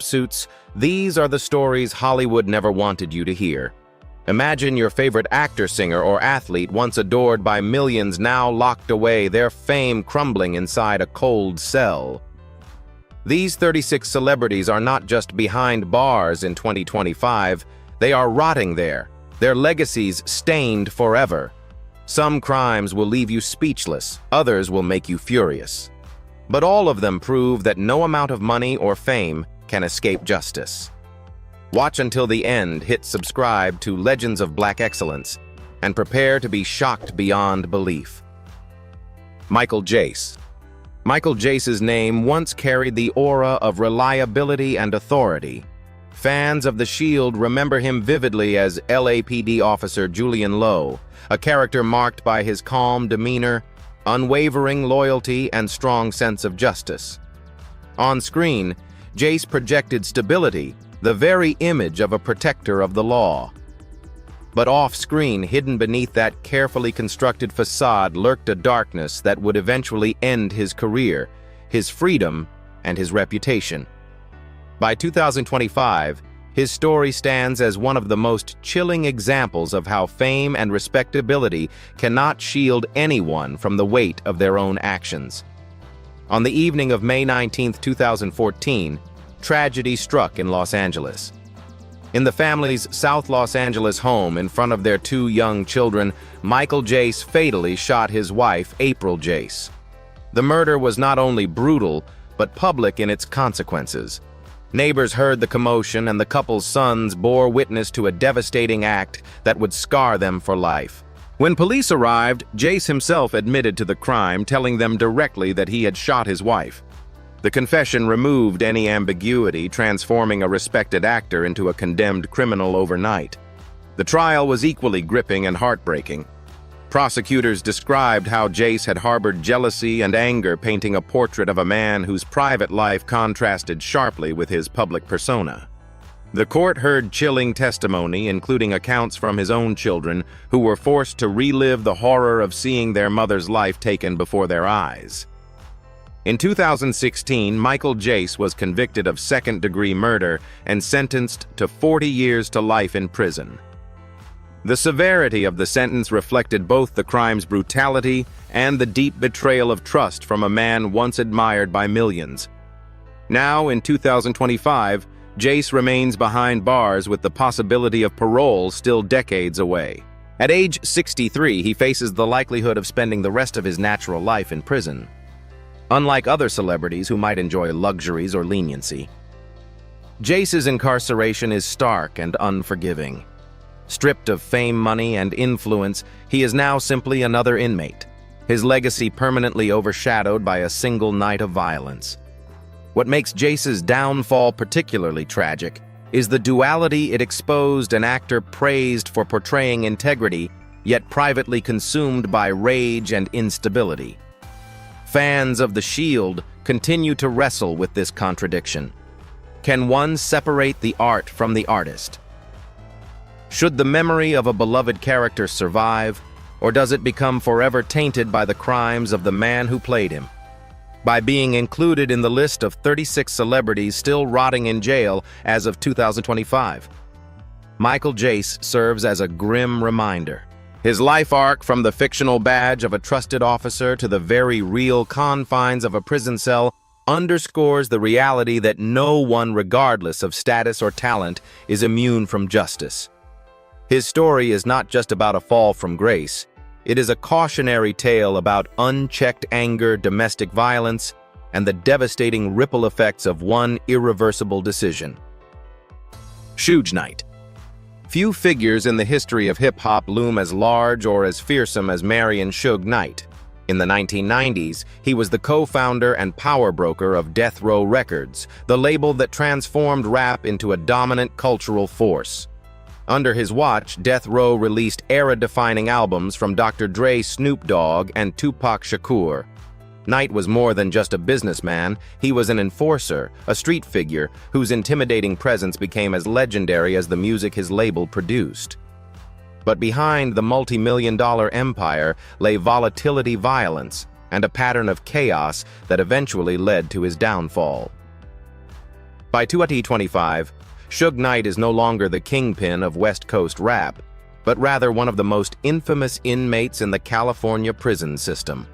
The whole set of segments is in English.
Suits, these are the stories Hollywood never wanted you to hear. Imagine your favorite actor, singer, or athlete, once adored by millions, now locked away, their fame crumbling inside a cold cell. These 36 celebrities are not just behind bars in 2025, they are rotting there, their legacies stained forever. Some crimes will leave you speechless, others will make you furious. But all of them prove that no amount of money or fame can escape justice. Watch until the end, hit subscribe to Legends of Black Excellence, and prepare to be shocked beyond belief. Michael Jace. Michael Jace's name once carried the aura of reliability and authority. Fans of The Shield remember him vividly as LAPD officer Julian Lowe, a character marked by his calm demeanor, unwavering loyalty, and strong sense of justice. On screen, Jace projected stability, the very image of a protector of the law. But off-screen, hidden beneath that carefully constructed facade, lurked a darkness that would eventually end his career, his freedom, and his reputation. By 2025, his story stands as one of the most chilling examples of how fame and respectability cannot shield anyone from the weight of their own actions. On the evening of May 19, 2014, tragedy struck in Los Angeles. In the family's South Los Angeles home, in front of their two young children, Michael Jace fatally shot his wife, April Jace. The murder was not only brutal, but public in its consequences. Neighbors heard the commotion, and the couple's sons bore witness to a devastating act that would scar them for life. When police arrived, Jace himself admitted to the crime, telling them directly that he had shot his wife. The confession removed any ambiguity, transforming a respected actor into a condemned criminal overnight. The trial was equally gripping and heartbreaking. Prosecutors described how Jace had harbored jealousy and anger, painting a portrait of a man whose private life contrasted sharply with his public persona. The court heard chilling testimony, including accounts from his own children, who were forced to relive the horror of seeing their mother's life taken before their eyes. In 2016, Michael Jace was convicted of second-degree murder and sentenced to 40 years to life in prison. The severity of the sentence reflected both the crime's brutality and the deep betrayal of trust from a man once admired by millions. Now, in 2025, Jace remains behind bars with the possibility of parole still decades away. At age 63, he faces the likelihood of spending the rest of his natural life in prison. Unlike other celebrities who might enjoy luxuries or leniency, Jace's incarceration is stark and unforgiving. Stripped of fame, money, and influence, he is now simply another inmate, his legacy permanently overshadowed by a single night of violence. What makes Jace's downfall particularly tragic is the duality it exposed: an actor praised for portraying integrity, yet privately consumed by rage and instability. Fans of The Shield continue to wrestle with this contradiction. Can one separate the art from the artist? Should the memory of a beloved character survive, or does it become forever tainted by the crimes of the man who played him? By being included in the list of 36 celebrities still rotting in jail as of 2025, Michael Jace serves as a grim reminder. His life arc, from the fictional badge of a trusted officer to the very real confines of a prison cell, underscores the reality that no one, regardless of status or talent, is immune from justice. His story is not just about a fall from grace. It is a cautionary tale about unchecked anger, domestic violence, and the devastating ripple effects of one irreversible decision. Suge Knight. Few figures in the history of hip-hop loom as large or as fearsome as Marion Suge Knight. In the 1990s, he was the co-founder and power broker of Death Row Records, the label that transformed rap into a dominant cultural force. Under his watch, Death Row released era-defining albums from Dr. Dre, Snoop Dogg, and Tupac Shakur. Knight was more than just a businessman. He was an enforcer, a street figure whose intimidating presence became as legendary as the music his label produced. But behind the multi-million-dollar empire lay volatility, violence, and a pattern of chaos that eventually led to his downfall. By 2025, Suge Knight is no longer the kingpin of West Coast rap, but rather one of the most infamous inmates in the California prison system.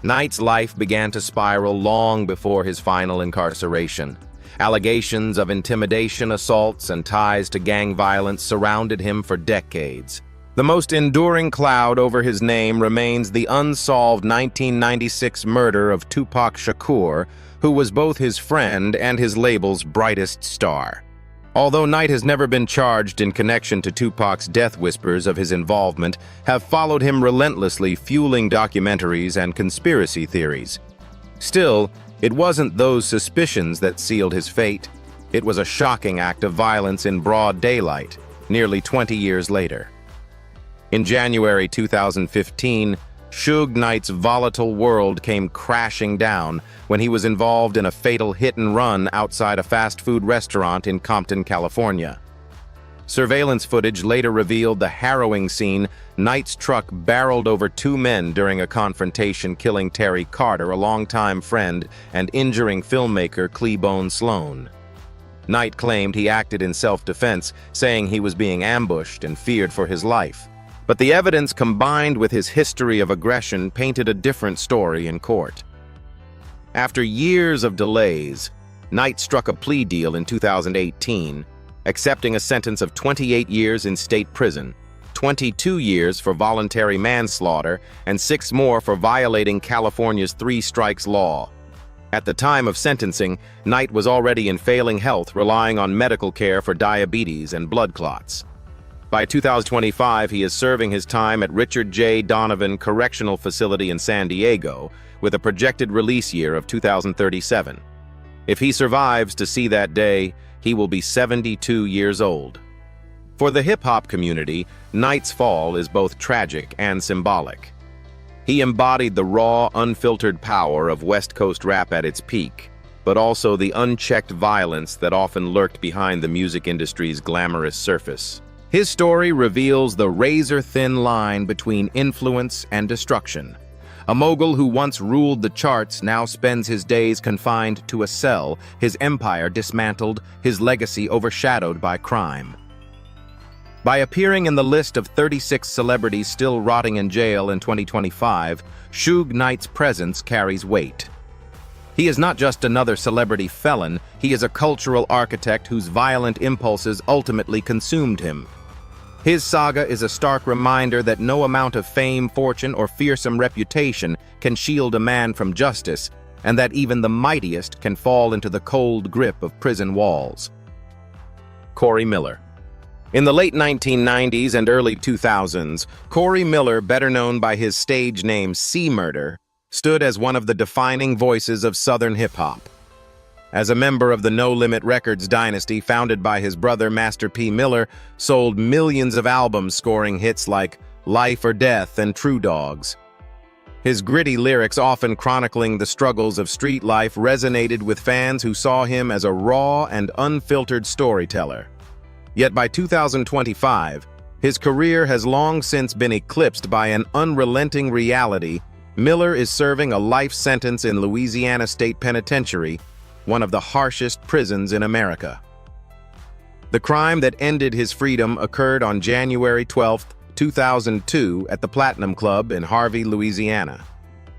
Knight's life began to spiral long before his final incarceration. Allegations of intimidation, assaults, and ties to gang violence surrounded him for decades. The most enduring cloud over his name remains the unsolved 1996 murder of Tupac Shakur, who was both his friend and his label's brightest star. Although Knight has never been charged in connection to Tupac's death, whispers of his involvement have followed him relentlessly, fueling documentaries and conspiracy theories. Still, it wasn't those suspicions that sealed his fate. It was a shocking act of violence in broad daylight, nearly 20 years later. In January 2015, Suge Knight's volatile world came crashing down when he was involved in a fatal hit-and-run outside a fast food restaurant in Compton, California. Surveillance footage later revealed the harrowing scene. Knight's truck barreled over two men during a confrontation, killing Terry Carter, a longtime friend, and injuring filmmaker Cleabone Sloan. Knight claimed he acted in self-defense, saying he was being ambushed and feared for his life. But the evidence combined with his history of aggression painted a different story in court. After years of delays, Knight struck a plea deal in 2018, accepting a sentence of 28 years in state prison, 22 years for voluntary manslaughter, and 6 more for violating California's 3 strikes law. At the time of sentencing, Knight was already in failing health, relying on medical care for diabetes and blood clots. By 2025, he is serving his time at Richard J. Donovan Correctional Facility in San Diego, with a projected release year of 2037. If he survives to see that day, he will be 72 years old. For the hip-hop community, Knight's fall is both tragic and symbolic. He embodied the raw, unfiltered power of West Coast rap at its peak, but also the unchecked violence that often lurked behind the music industry's glamorous surface. His story reveals the razor-thin line between influence and destruction. A mogul who once ruled the charts now spends his days confined to a cell, his empire dismantled, his legacy overshadowed by crime. By appearing in the list of 36 celebrities still rotting in jail in 2025, Suge Knight's presence carries weight. He is not just another celebrity felon, he is a cultural architect whose violent impulses ultimately consumed him. His saga is a stark reminder that no amount of fame, fortune, or fearsome reputation can shield a man from justice, and that even the mightiest can fall into the cold grip of prison walls. Corey Miller. In the late 1990s and early 2000s, Corey Miller, better known by his stage name C-Murder, stood as one of the defining voices of Southern hip-hop. As a member of the No Limit Records dynasty founded by his brother Master P. Miller, sold millions of albums scoring hits like Life or Death and True Dogs. His gritty lyrics, often chronicling the struggles of street life, resonated with fans who saw him as a raw and unfiltered storyteller. Yet by 2025, his career has long since been eclipsed by an unrelenting reality. Miller is serving a life sentence in Louisiana State Penitentiary, one of the harshest prisons in America. The crime that ended his freedom occurred on January 12, 2002 at the Platinum Club in Harvey, Louisiana.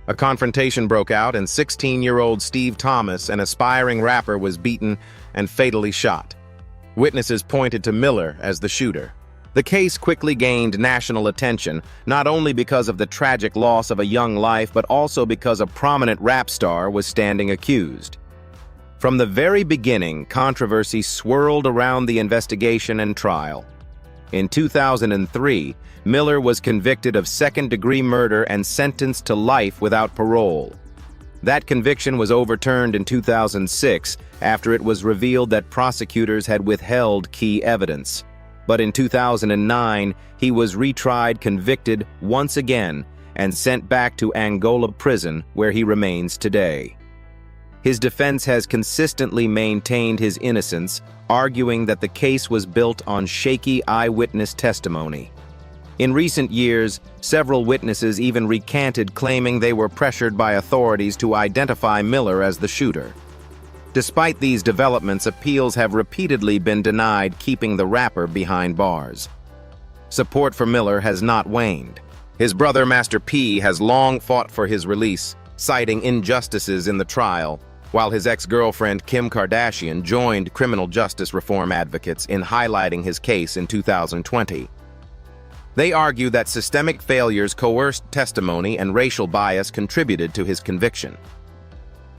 A confrontation broke out and 16-year-old Steve Thomas, an aspiring rapper, was beaten and fatally shot. Witnesses pointed to Miller as the shooter. The case quickly gained national attention, not only because of the tragic loss of a young life, but also because a prominent rap star was standing accused. From the very beginning, controversy swirled around the investigation and trial. In 2003, Miller was convicted of second-degree murder and sentenced to life without parole. That conviction was overturned in 2006 after it was revealed that prosecutors had withheld key evidence. But in 2009, he was retried, convicted once again, and sent back to Angola prison, where he remains today. His defense has consistently maintained his innocence, arguing that the case was built on shaky eyewitness testimony. In recent years, several witnesses even recanted, claiming they were pressured by authorities to identify Miller as the shooter. Despite these developments, appeals have repeatedly been denied, keeping the rapper behind bars. Support for Miller has not waned. His brother Master P has long fought for his release, citing injustices in the trial, while his ex-girlfriend Kim Kardashian joined criminal justice reform advocates in highlighting his case in 2020. They argue that systemic failures, coerced testimony, and racial bias contributed to his conviction.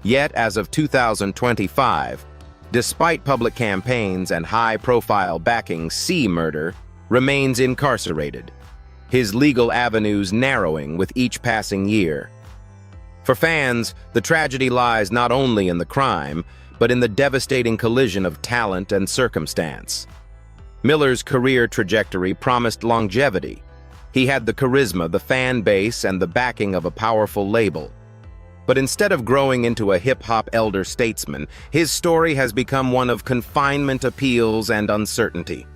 Yet, as of 2025, despite public campaigns and high-profile backing, C. Murder remains incarcerated, his legal avenues narrowing with each passing year. For fans, the tragedy lies not only in the crime, but in the devastating collision of talent and circumstance. Miller's career trajectory promised longevity. He had the charisma, the fan base, and the backing of a powerful label. But instead of growing into a hip-hop elder statesman, his story has become one of confinement, appeals, and uncertainty.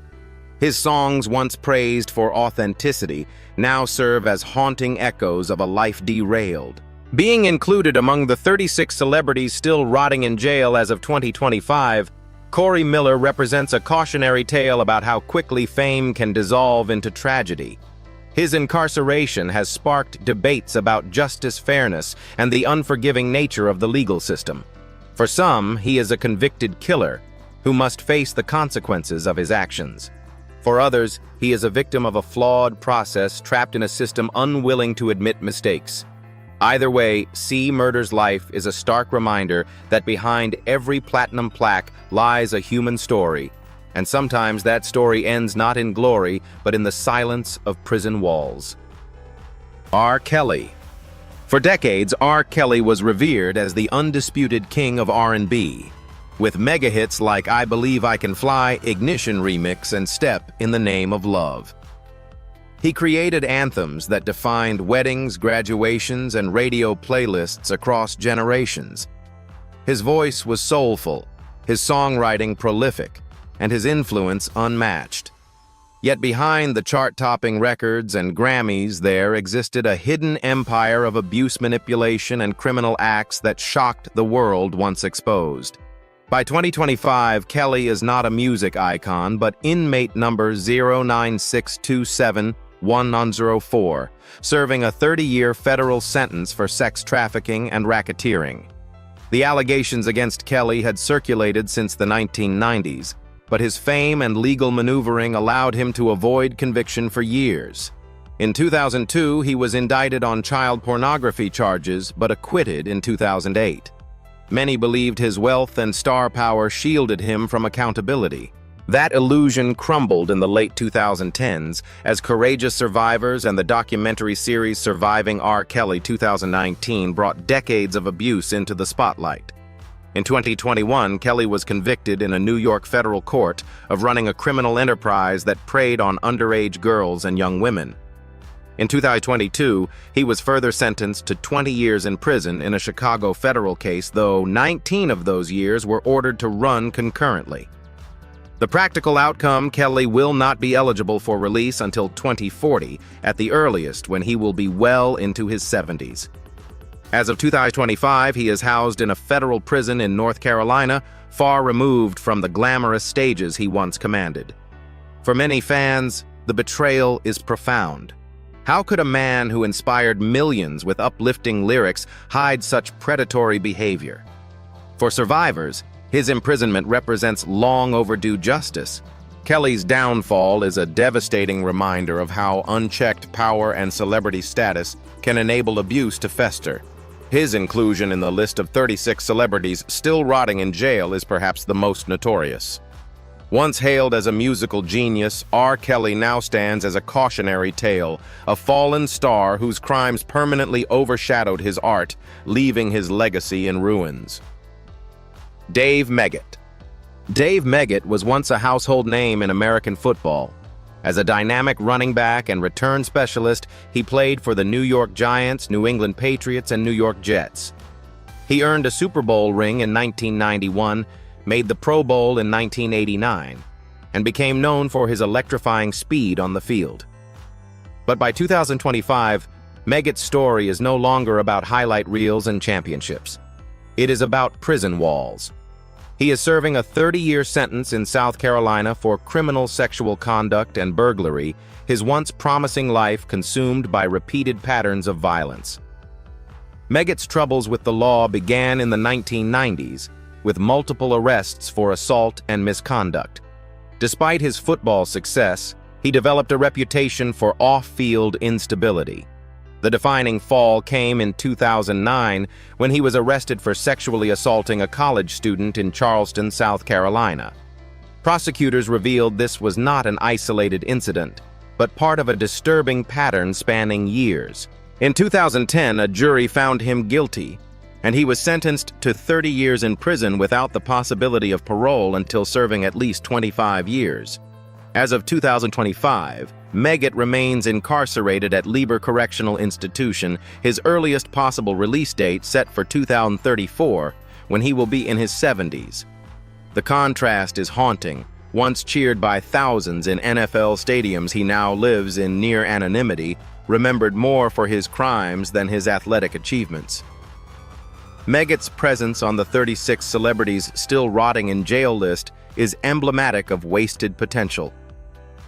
His songs, once praised for authenticity, now serve as haunting echoes of a life derailed. Being included among the 36 celebrities still rotting in jail as of 2025, Corey Miller represents a cautionary tale about how quickly fame can dissolve into tragedy. His incarceration has sparked debates about justice, fairness, and the unforgiving nature of the legal system. For some, he is a convicted killer who must face the consequences of his actions. For others, he is a victim of a flawed process, trapped in a system unwilling to admit mistakes. Either way, C. Murder's life is a stark reminder that behind every platinum plaque lies a human story, and sometimes that story ends not in glory, but in the silence of prison walls. R. Kelly. For decades, R. Kelly was revered as the undisputed king of R&B, with mega hits like I Believe I Can Fly, Ignition Remix, and Step in the Name of Love. He created anthems that defined weddings, graduations, and radio playlists across generations. His voice was soulful, his songwriting prolific, and his influence unmatched. Yet behind the chart-topping records and Grammys there existed a hidden empire of abuse, manipulation, and criminal acts that shocked the world once exposed. By 2025, Kelly is not a music icon, but inmate number 09627-1104, serving a 30-year federal sentence for sex trafficking and racketeering. The allegations against Kelly had circulated since the 1990s, but his fame and legal maneuvering allowed him to avoid conviction for years. In 2002, he was indicted on child pornography charges, but acquitted in 2008. Many believed his wealth and star power shielded him from accountability. That illusion crumbled in the late 2010s as Courageous Survivors and the documentary series Surviving R. Kelly 2019 brought decades of abuse into the spotlight. In 2021, Kelly was convicted in a New York federal court of running a criminal enterprise that preyed on underage girls and young women. In 2022, he was further sentenced to 20 years in prison in a Chicago federal case, though 19 of those years were ordered to run concurrently. The practical outcome, Kelly will not be eligible for release until 2040, at the earliest, when he will be well into his 70s. As of 2025, he is housed in a federal prison in North Carolina, far removed from the glamorous stages he once commanded. For many fans, the betrayal is profound. How could a man who inspired millions with uplifting lyrics hide such predatory behavior? For survivors, his imprisonment represents long overdue justice. Kelly's downfall is a devastating reminder of how unchecked power and celebrity status can enable abuse to fester. His inclusion in the list of 36 celebrities still rotting in jail is perhaps the most notorious. Once hailed as a musical genius, R. Kelly now stands as a cautionary tale, a fallen star whose crimes permanently overshadowed his art, leaving his legacy in ruins. Dave Meggett. Dave Meggett was once a household name in American football. As a dynamic running back and return specialist, he played for the New York Giants, New England Patriots, and New York Jets. He earned a Super Bowl ring in 1991, made the Pro Bowl in 1989, and became known for his electrifying speed on the field. But by 2025, Meggett's story is no longer about highlight reels and championships. It is about prison walls. He is serving a 30-year sentence in South Carolina for criminal sexual conduct and burglary, his once promising life consumed by repeated patterns of violence. Meggett's troubles with the law began in the 1990s, with multiple arrests for assault and misconduct. Despite his football success, he developed a reputation for off-field instability. The defining fall came in 2009 when he was arrested for sexually assaulting a college student in Charleston, South Carolina. Prosecutors revealed this was not an isolated incident, but part of a disturbing pattern spanning years. In 2010, a jury found him guilty, and he was sentenced to 30 years in prison without the possibility of parole until serving at least 25 years. As of 2025, Meggett remains incarcerated at Lieber Correctional Institution, his earliest possible release date set for 2034, when he will be in his 70s. The contrast is haunting. Once cheered by thousands in NFL stadiums, he now lives in near anonymity, remembered more for his crimes than his athletic achievements. Meggett's presence on the 36 celebrities still rotting in jail list is emblematic of wasted potential.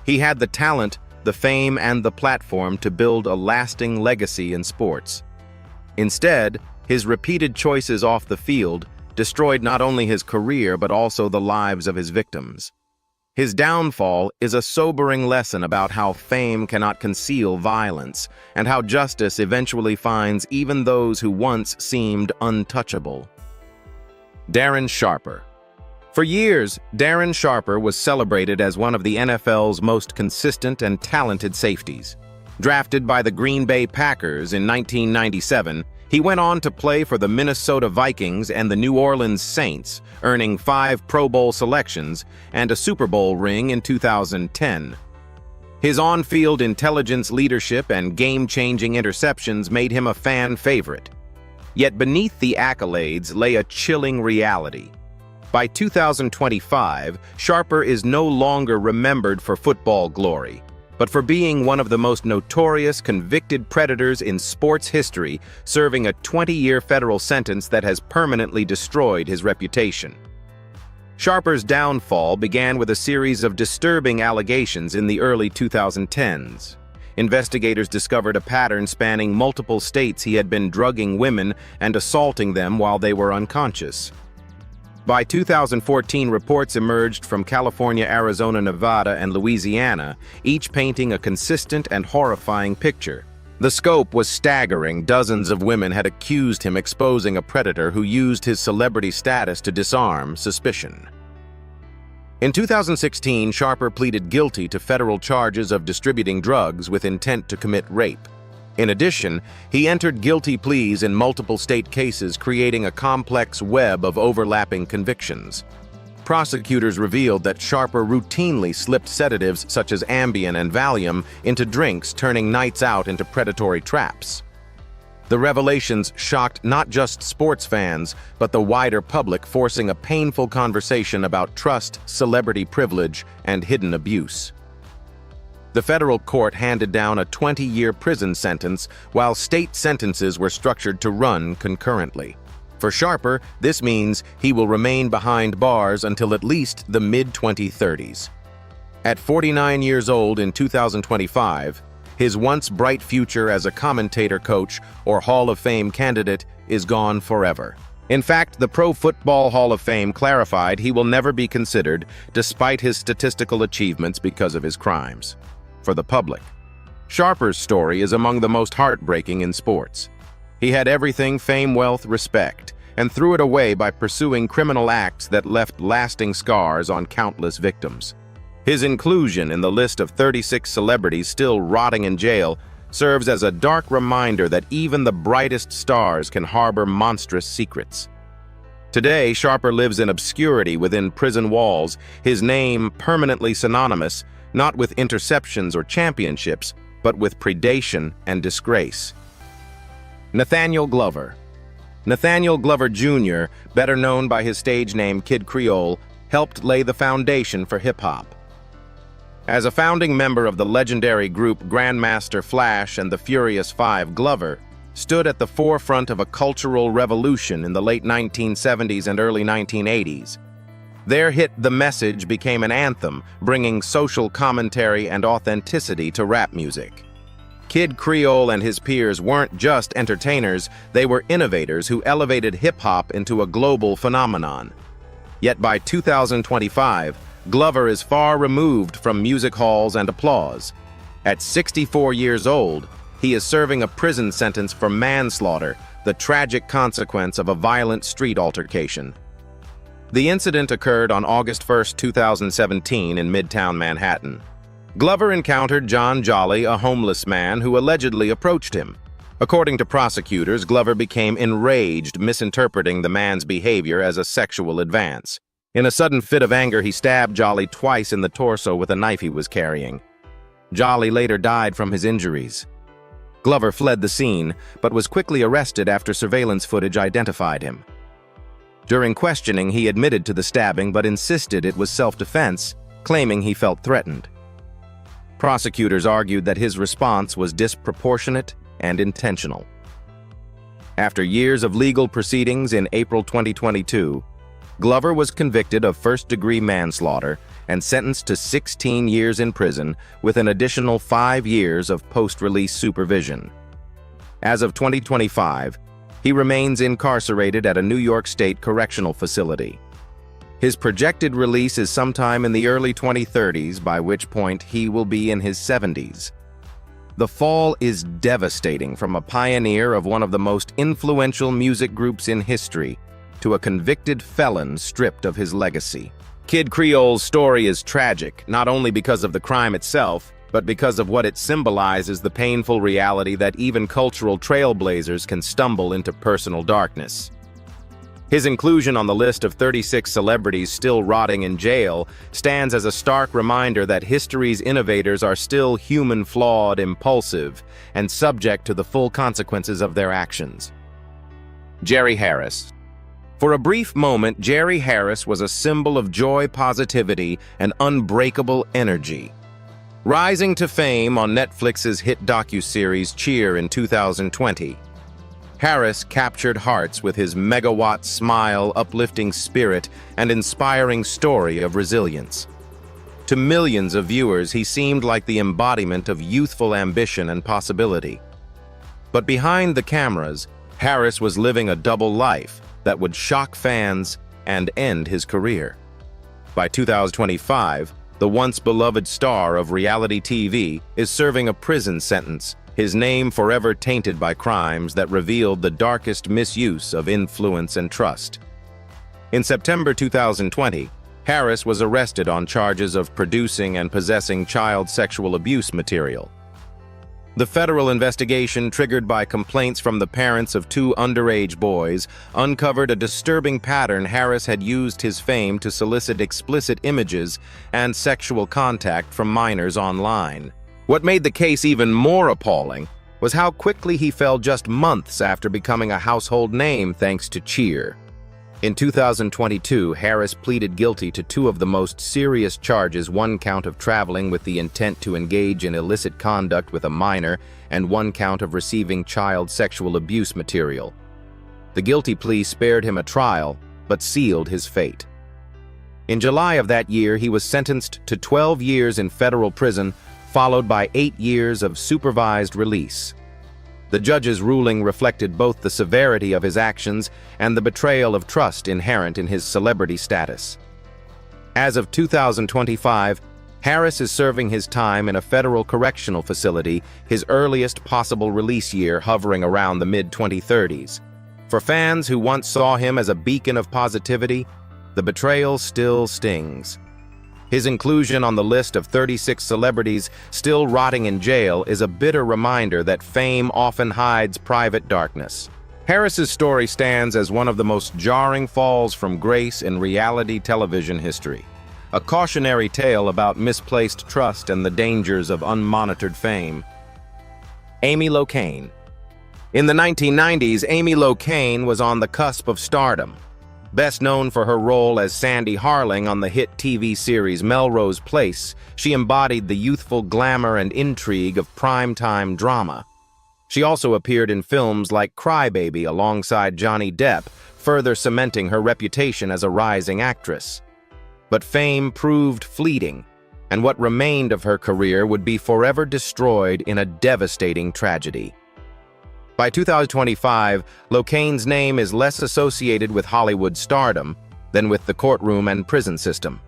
He had the talent, the fame, and the platform to build a lasting legacy in sports. Instead, his repeated choices off the field destroyed not only his career but also the lives of his victims. His downfall is a sobering lesson about how fame cannot conceal violence, and how justice eventually finds even those who once seemed untouchable. Darren Sharper. For years, Darren Sharper was celebrated as one of the NFL's most consistent and talented safeties. Drafted by the Green Bay Packers in 1997, he went on to play for the Minnesota Vikings and the New Orleans Saints, earning 5 Pro Bowl selections and a Super Bowl ring in 2010. His on-field intelligence, leadership, and game-changing interceptions made him a fan favorite. Yet beneath the accolades lay a chilling reality. By 2025, Sharper is no longer remembered for football glory, but for being one of the most notorious convicted predators in sports history, serving a 20-year federal sentence that has permanently destroyed his reputation. Sharper's downfall began with a series of disturbing allegations in the early 2010s. Investigators discovered a pattern spanning multiple states. He had been drugging women and assaulting them while they were unconscious. By 2014, reports emerged from California, Arizona, Nevada, and Louisiana, each painting a consistent and horrifying picture. The scope was staggering. Dozens of women had accused him, exposing a predator who used his celebrity status to disarm suspicion. In 2016, Sharper pleaded guilty to federal charges of distributing drugs with intent to commit rape. In addition, he entered guilty pleas in multiple state cases, creating a complex web of overlapping convictions. Prosecutors revealed that Sharper routinely slipped sedatives such as Ambien and Valium into drinks, turning nights out into predatory traps. The revelations shocked not just sports fans, but the wider public, forcing a painful conversation about trust, celebrity privilege, and hidden abuse. The federal court handed down a 20-year prison sentence, while state sentences were structured to run concurrently. For Sharper, this means he will remain behind bars until at least the mid-2030s. At 49 years old in 2025, his once bright future as a commentator, coach, or Hall of Fame candidate is gone forever. In fact, the Pro Football Hall of Fame clarified he will never be considered, despite his statistical achievements, because of his crimes. For the public, Sharper's story is among the most heartbreaking in sports. He had everything: fame, wealth, respect, and threw it away by pursuing criminal acts that left lasting scars on countless victims. His inclusion in the list of 36 celebrities still rotting in jail serves as a dark reminder that even the brightest stars can harbor monstrous secrets. Today, Sharper lives in obscurity within prison walls, his name permanently synonymous not with interceptions or championships, but with predation and disgrace. Nathaniel Glover. Nathaniel Glover Jr., better known by his stage name Kid Creole, helped lay the foundation for hip-hop. As a founding member of the legendary group Grandmaster Flash and the Furious Five, Glover stood at the forefront of a cultural revolution in the late 1970s and early 1980s. Their hit The Message became an anthem, bringing social commentary and authenticity to rap music. Kid Creole and his peers weren't just entertainers, they were innovators who elevated hip-hop into a global phenomenon. Yet by 2025, Glover is far removed from music halls and applause. At 64 years old, he is serving a prison sentence for manslaughter, the tragic consequence of a violent street altercation. The incident occurred on August 1, 2017 in Midtown Manhattan. Glover encountered John Jolly, a homeless man who allegedly approached him. According to prosecutors, Glover became enraged, misinterpreting the man's behavior as a sexual advance. In a sudden fit of anger, he stabbed Jolly twice in the torso with a knife he was carrying. Jolly later died from his injuries. Glover fled the scene, but was quickly arrested after surveillance footage identified him. During questioning, he admitted to the stabbing but insisted it was self-defense, claiming he felt threatened. Prosecutors argued that his response was disproportionate and intentional. After years of legal proceedings in April 2022, Glover was convicted of first-degree manslaughter and sentenced to 16 years in prison with an additional 5 years of post-release supervision. As of 2025, he remains incarcerated at a New York State correctional facility. His projected release is sometime in the early 2030s, by which point he will be in his 70s. The fall is devastating, from a pioneer of one of the most influential music groups in history to a convicted felon stripped of his legacy. Kid Creole's story is tragic, not only because of the crime itself, but because of what it symbolizes: the painful reality that even cultural trailblazers can stumble into personal darkness. His inclusion on the list of 36 celebrities still rotting in jail stands as a stark reminder that history's innovators are still human, flawed, impulsive, and subject to the full consequences of their actions. Jerry Harris. For a brief moment, Jerry Harris was a symbol of joy, positivity, and unbreakable energy. Rising to fame on Netflix's hit docuseries Cheer in 2020, Harris captured hearts with his megawatt smile, uplifting spirit, and inspiring story of resilience. To millions of viewers, he seemed like the embodiment of youthful ambition and possibility. But behind the cameras, Harris was living a double life that would shock fans and end his career. By 2025, the once beloved star of reality TV is serving a prison sentence, his name forever tainted by crimes that revealed the darkest misuse of influence and trust. In September 2020, Harris was arrested on charges of producing and possessing child sexual abuse material. The federal investigation, triggered by complaints from the parents of 2 underage boys, uncovered a disturbing pattern. Harris had used his fame to solicit explicit images and sexual contact from minors online. What made the case even more appalling was how quickly he fell just months after becoming a household name thanks to Cheer. In 2022, Harris pleaded guilty to 2 of the most serious charges: 1 count of traveling with the intent to engage in illicit conduct with a minor, and 1 count of receiving child sexual abuse material. The guilty plea spared him a trial, but sealed his fate. In July of that year, he was sentenced to 12 years in federal prison, followed by 8 years of supervised release. The judge's ruling reflected both the severity of his actions and the betrayal of trust inherent in his celebrity status. As of 2025, Harris is serving his time in a federal correctional facility, his earliest possible release year hovering around the mid-2030s. For fans who once saw him as a beacon of positivity, the betrayal still stings. His inclusion on the list of 36 celebrities still rotting in jail is a bitter reminder that fame often hides private darkness. Harris's story stands as one of the most jarring falls from grace in reality television history, a cautionary tale about misplaced trust and the dangers of unmonitored fame. Amy Locane. In the 1990s, Amy Locane was on the cusp of stardom. Best known for her role as Sandy Harling on the hit TV series Melrose Place, she embodied the youthful glamour and intrigue of primetime drama. She also appeared in films like Cry Baby alongside Johnny Depp, further cementing her reputation as a rising actress. But fame proved fleeting, and what remained of her career would be forever destroyed in a devastating tragedy. By 2025, Locaine's name is less associated with Hollywood stardom than with the courtroom and prison system.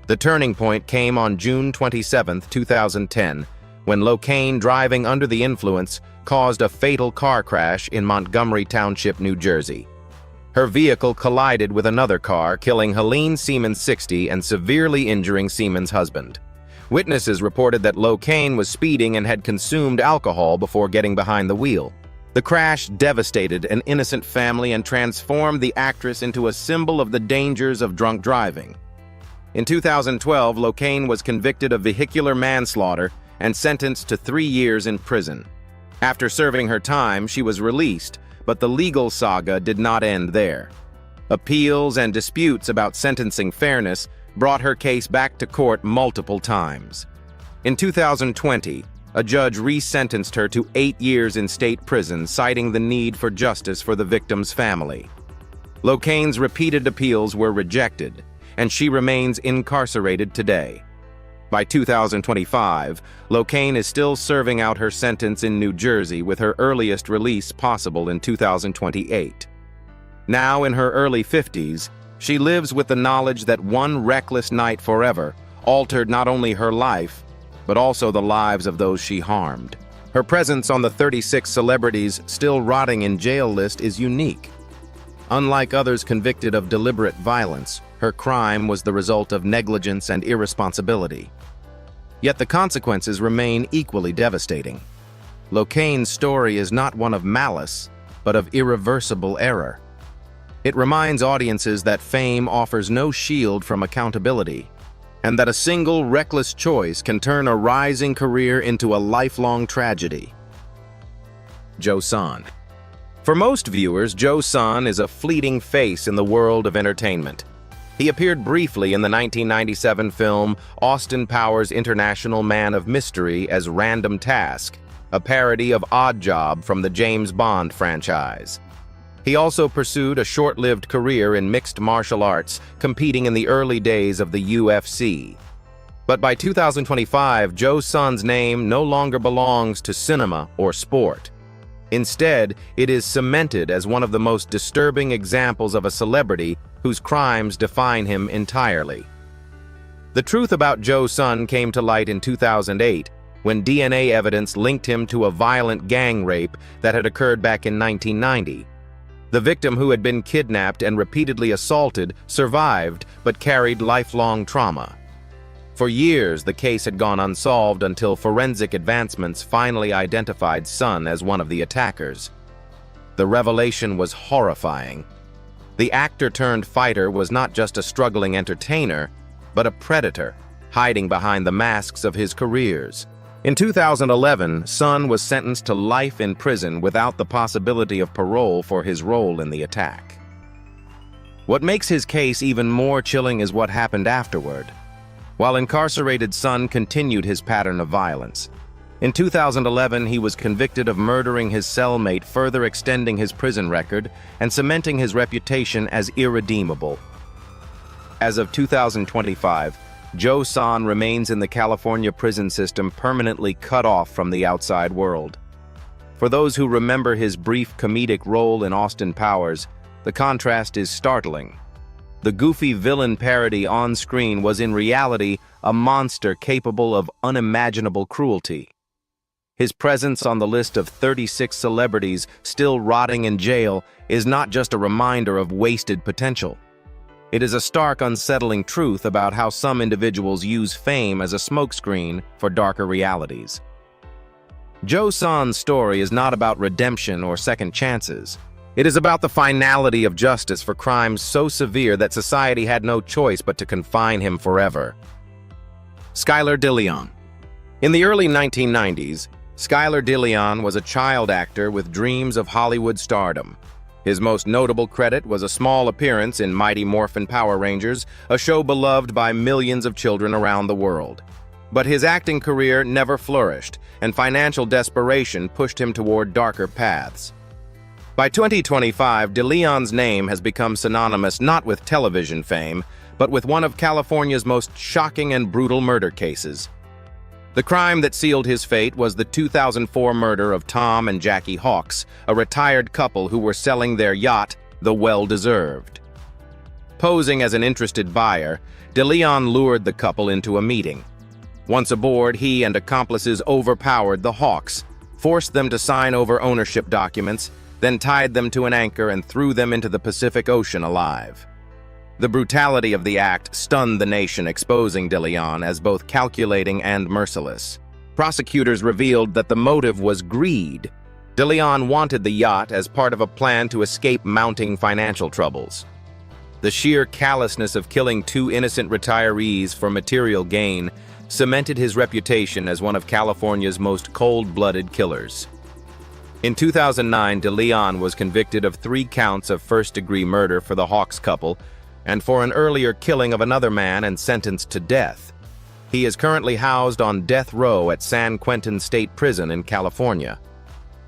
The turning point came on June 27, 2010, when Locaine, driving under the influence, caused a fatal car crash in Montgomery Township, New Jersey. Her vehicle collided with another car, killing Helene Seaman's 60 and severely injuring Seaman's husband. Witnesses reported that Locaine was speeding and had consumed alcohol before getting behind the wheel. The crash devastated an innocent family and transformed the actress into a symbol of the dangers of drunk driving. In 2012, Locaine was convicted of vehicular manslaughter and sentenced to 3 years in prison. After serving her time, she was released, but the legal saga did not end there. Appeals and disputes about sentencing fairness brought her case back to court multiple times. In 2020, a judge resentenced her to 8 years in state prison, citing the need for justice for the victim's family. Locaine's repeated appeals were rejected, and she remains incarcerated today. By 2025, Locaine is still serving out her sentence in New Jersey, with her earliest release possible in 2028. Now in her early 50s, she lives with the knowledge that one reckless night forever altered not only her life, but also the lives of those she harmed. Her presence on the 36 celebrities still rotting in jail list is unique. Unlike others convicted of deliberate violence, her crime was the result of negligence and irresponsibility. Yet the consequences remain equally devastating. Locaine's story is not one of malice, but of irreversible error. It reminds audiences that fame offers no shield from accountability, and that a single reckless choice can turn a rising career into a lifelong tragedy. Joe Son. For most viewers, Joe Son is a fleeting face in the world of entertainment. He appeared briefly in the 1997 film Austin Powers' International Man of Mystery as Random Task, a parody of Odd Job from the James Bond franchise. He also pursued a short-lived career in mixed martial arts, competing in the early days of the UFC. But by 2025, Joe Son's name no longer belongs to cinema or sport. Instead, it is cemented as one of the most disturbing examples of a celebrity whose crimes define him entirely. The truth about Joe Son came to light in 2008, when DNA evidence linked him to a violent gang rape that had occurred back in 1990. The victim, who had been kidnapped and repeatedly assaulted, survived but carried lifelong trauma. For years, the case had gone unsolved until forensic advancements finally identified Son as one of the attackers. The revelation was horrifying. The actor-turned-fighter was not just a struggling entertainer, but a predator, hiding behind the masks of his careers. In 2011, Son was sentenced to life in prison without the possibility of parole for his role in the attack. What makes his case even more chilling is what happened afterward. While incarcerated, Son continued his pattern of violence. In 2011, he was convicted of murdering his cellmate, further extending his prison record and cementing his reputation as irredeemable. As of 2025, Joe Son remains in the California prison system, permanently cut off from the outside world. For those who remember his brief comedic role in Austin Powers, the contrast is startling. The goofy villain parody on screen was in reality a monster capable of unimaginable cruelty. His presence on the list of 36 celebrities still rotting in jail is not just a reminder of wasted potential. It is a stark, unsettling truth about how some individuals use fame as a smokescreen for darker realities. Joe Son's story is not about redemption or second chances. It is about the finality of justice for crimes so severe that society had no choice but to confine him forever. Skylar DeLeon. In the early 1990s, Skylar DeLeon was a child actor with dreams of Hollywood stardom. His most notable credit was a small appearance in Mighty Morphin Power Rangers, a show beloved by millions of children around the world. But his acting career never flourished, and financial desperation pushed him toward darker paths. By 2025, DeLeon's name has become synonymous not with television fame, but with one of California's most shocking and brutal murder cases. The crime that sealed his fate was the 2004 murder of Tom and Jackie Hawks, a retired couple who were selling their yacht, the Well-Deserved. Posing as an interested buyer, DeLeon lured the couple into a meeting. Once aboard, he and accomplices overpowered the Hawks, forced them to sign over ownership documents, then tied them to an anchor and threw them into the Pacific Ocean alive. The brutality of the act stunned the nation, exposing DeLeon as both calculating and merciless. Prosecutors revealed that the motive was greed. DeLeon wanted the yacht as part of a plan to escape mounting financial troubles. The sheer callousness of killing two innocent retirees for material gain cemented his reputation as one of California's most cold-blooded killers. In 2009, DeLeon was convicted of 3 counts of first-degree murder for the Hawks couple and for an earlier killing of another man and sentenced to death. He is currently housed on death row at San Quentin State Prison in California.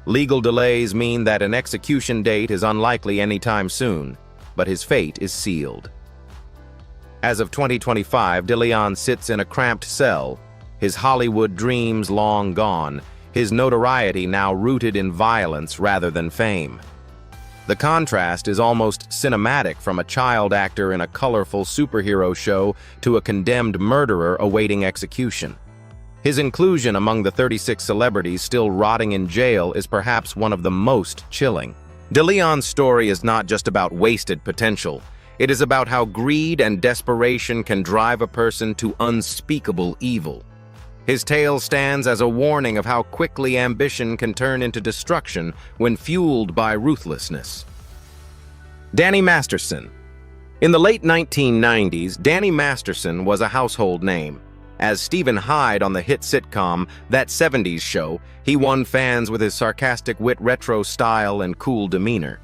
Legal delays mean that an execution date is unlikely anytime soon, but his fate is sealed. As of 2025, DeLeon sits in a cramped cell, his Hollywood dreams long gone, his notoriety now rooted in violence rather than fame. The contrast is almost cinematic, from a child actor in a colorful superhero show to a condemned murderer awaiting execution. His inclusion among the 36 celebrities still rotting in jail is perhaps one of the most chilling. DeLeon's story is not just about wasted potential. It is about how greed and desperation can drive a person to unspeakable evil. His tale stands as a warning of how quickly ambition can turn into destruction when fueled by ruthlessness. Danny Masterson. In the late 1990s, Danny Masterson was a household name. As Stephen Hyde on the hit sitcom That 70s Show, he won fans with his sarcastic wit, retro style, and cool demeanor.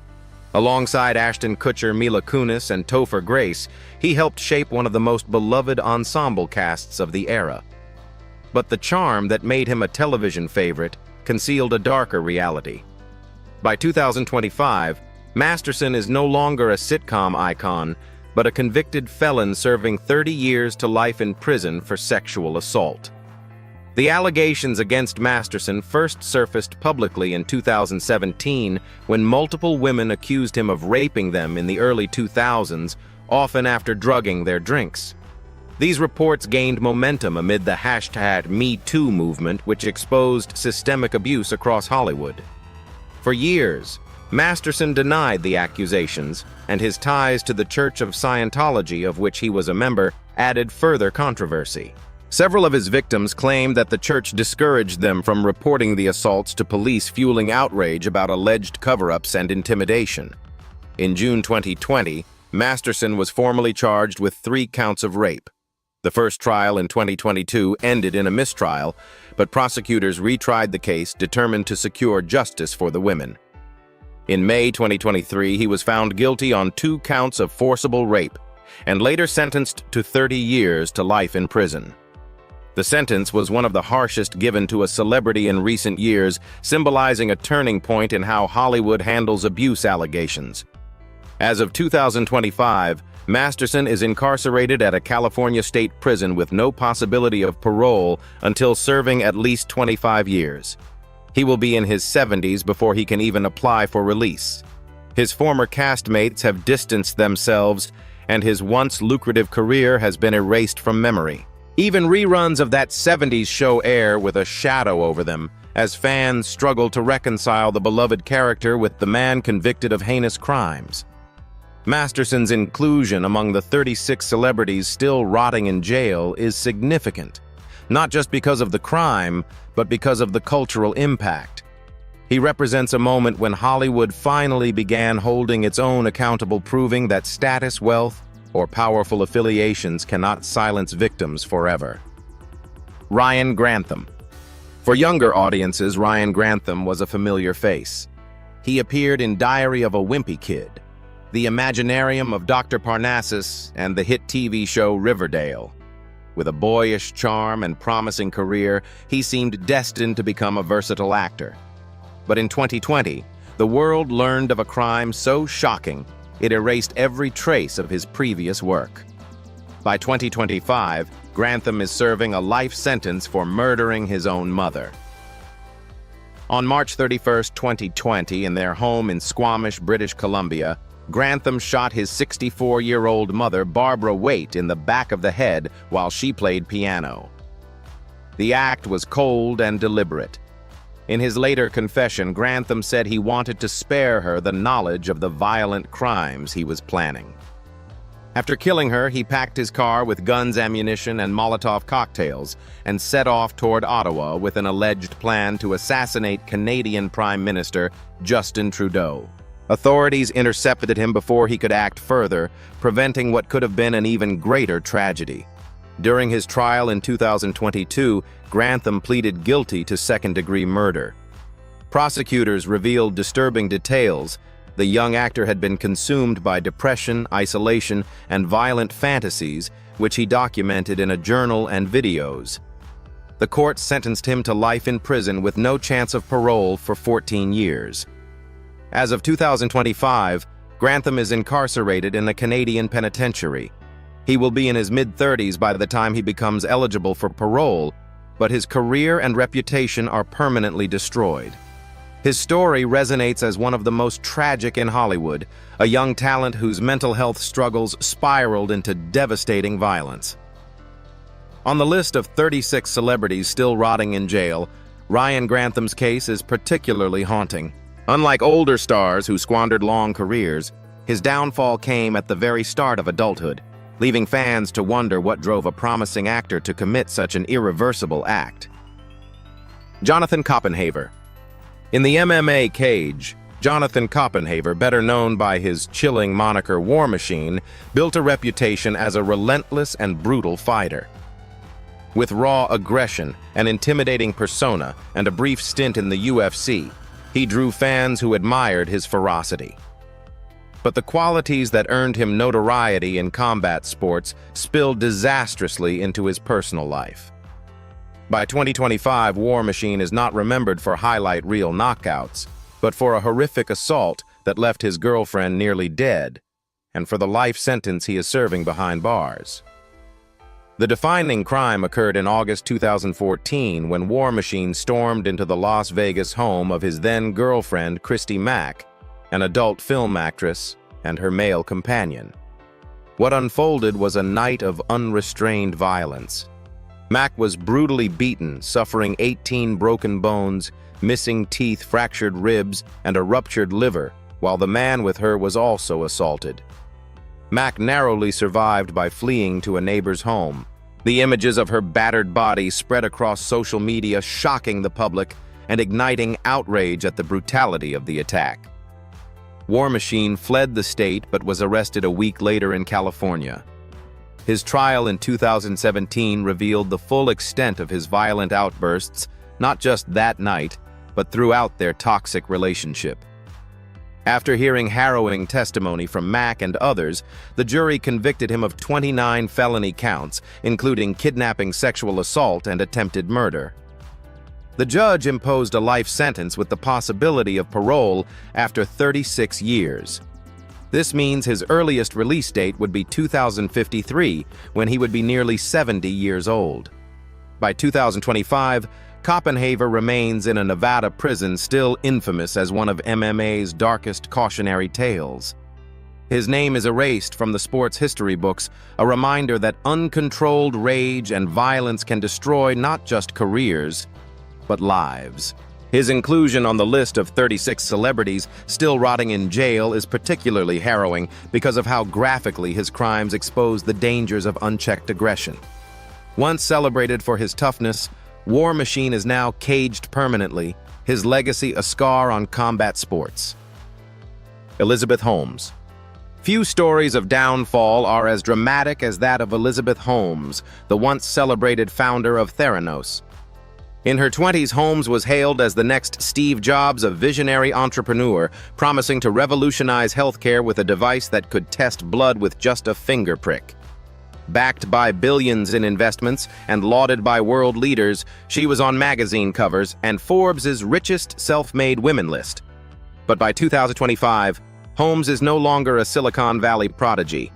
Alongside Ashton Kutcher, Mila Kunis, and Topher Grace, he helped shape one of the most beloved ensemble casts of the era. But the charm that made him a television favorite concealed a darker reality. By 2025, Masterson is no longer a sitcom icon, but a convicted felon serving 30 years to life in prison for sexual assault. The allegations against Masterson first surfaced publicly in 2017 when multiple women accused him of raping them in the early 2000s, often after drugging their drinks. These reports gained momentum amid the #MeToo movement, which exposed systemic abuse across Hollywood. For years, Masterson denied the accusations, and his ties to the Church of Scientology, of which he was a member, added further controversy. Several of his victims claimed that the church discouraged them from reporting the assaults to police, fueling outrage about alleged cover-ups and intimidation. In June 2020, Masterson was formally charged with 3 counts of rape. The first trial in 2022 ended in a mistrial, but prosecutors retried the case, determined to secure justice for the women. In May 2023, he was found guilty on 2 counts of forcible rape, and later sentenced to 30 years to life in prison. The sentence was one of the harshest given to a celebrity in recent years, symbolizing a turning point in how Hollywood handles abuse allegations. As of 2025, Masterson is incarcerated at a California state prison with no possibility of parole until serving at least 25 years. He will be in his 70s before he can even apply for release. His former castmates have distanced themselves, and his once lucrative career has been erased from memory. Even reruns of That 70s Show air with a shadow over them, as fans struggle to reconcile the beloved character with the man convicted of heinous crimes. Masterson's inclusion among the 36 celebrities still rotting in jail is significant, not just because of the crime, but because of the cultural impact. He represents a moment when Hollywood finally began holding its own accountable, proving that status, wealth, or powerful affiliations cannot silence victims forever. Ryan Grantham. For younger audiences, Ryan Grantham was a familiar face. He appeared in Diary of a Wimpy Kid, The Imaginarium of Dr. Parnassus, and the hit TV show Riverdale. With a boyish charm and promising career, he seemed destined to become a versatile actor. But in 2020, the world learned of a crime so shocking, it erased every trace of his previous work. By 2025, Grantham is serving a life sentence for murdering his own mother. On March 31, 2020, in their home in Squamish, British Columbia, Grantham shot his 64-year-old mother, Barbara Waite, in the back of the head while she played piano. The act was cold and deliberate. In his later confession, Grantham said he wanted to spare her the knowledge of the violent crimes he was planning. After killing her, he packed his car with guns, ammunition, and Molotov cocktails and set off toward Ottawa with an alleged plan to assassinate Canadian Prime Minister Justin Trudeau. Authorities intercepted him before he could act further, preventing what could have been an even greater tragedy. During his trial in 2022, Grantham pleaded guilty to second-degree murder. Prosecutors revealed disturbing details. The young actor had been consumed by depression, isolation, and violent fantasies, which he documented in a journal and videos. The court sentenced him to life in prison with no chance of parole for 14 years. As of 2025, Grantham is incarcerated in a Canadian penitentiary. He will be in his mid-30s by the time he becomes eligible for parole, but his career and reputation are permanently destroyed. His story resonates as one of the most tragic in Hollywood, a young talent whose mental health struggles spiraled into devastating violence. On the list of 36 celebrities still rotting in jail, Ryan Grantham's case is particularly haunting. Unlike older stars who squandered long careers, his downfall came at the very start of adulthood, leaving fans to wonder what drove a promising actor to commit such an irreversible act. Jonathan Copenhaver. In the MMA cage, Jonathan Copenhaver, better known by his chilling moniker War Machine, built a reputation as a relentless and brutal fighter. With raw aggression, an intimidating persona, and a brief stint in the UFC, he drew fans who admired his ferocity. But the qualities that earned him notoriety in combat sports spilled disastrously into his personal life. By 2025, War Machine is not remembered for highlight reel knockouts, but for a horrific assault that left his girlfriend nearly dead, and for the life sentence he is serving behind bars. The defining crime occurred in August 2014 when War Machine stormed into the Las Vegas home of his then-girlfriend Christy Mack, an adult film actress, and her male companion. What unfolded was a night of unrestrained violence. Mack was brutally beaten, suffering 18 broken bones, missing teeth, fractured ribs, and a ruptured liver, while the man with her was also assaulted. Mack narrowly survived by fleeing to a neighbor's home. The images of her battered body spread across social media, shocking the public and igniting outrage at the brutality of the attack. War Machine fled the state but was arrested a week later in California. His trial in 2017 revealed the full extent of his violent outbursts, not just that night, but throughout their toxic relationship. After hearing harrowing testimony from Mack and others, the jury convicted him of 29 felony counts, including kidnapping, sexual assault, and attempted murder. The judge imposed a life sentence with the possibility of parole after 36 years. This means his earliest release date would be 2053, when he would be nearly 70 years old. By 2025, Copenhaver remains in a Nevada prison, still infamous as one of MMA's darkest cautionary tales. His name is erased from the sports history books, a reminder that uncontrolled rage and violence can destroy not just careers, but lives. His inclusion on the list of 36 celebrities still rotting in jail is particularly harrowing because of how graphically his crimes expose the dangers of unchecked aggression. Once celebrated for his toughness, War Machine is now caged permanently, his legacy a scar on combat sports. Elizabeth Holmes. Few stories of downfall are as dramatic as that of Elizabeth Holmes, the once celebrated founder of Theranos. In her 20s, Holmes was hailed as the next Steve Jobs, a visionary entrepreneur, promising to revolutionize healthcare with a device that could test blood with just a finger prick. Backed by billions in investments and lauded by world leaders, she was on magazine covers and Forbes' richest self-made women list. But by 2025, Holmes is no longer a Silicon Valley prodigy.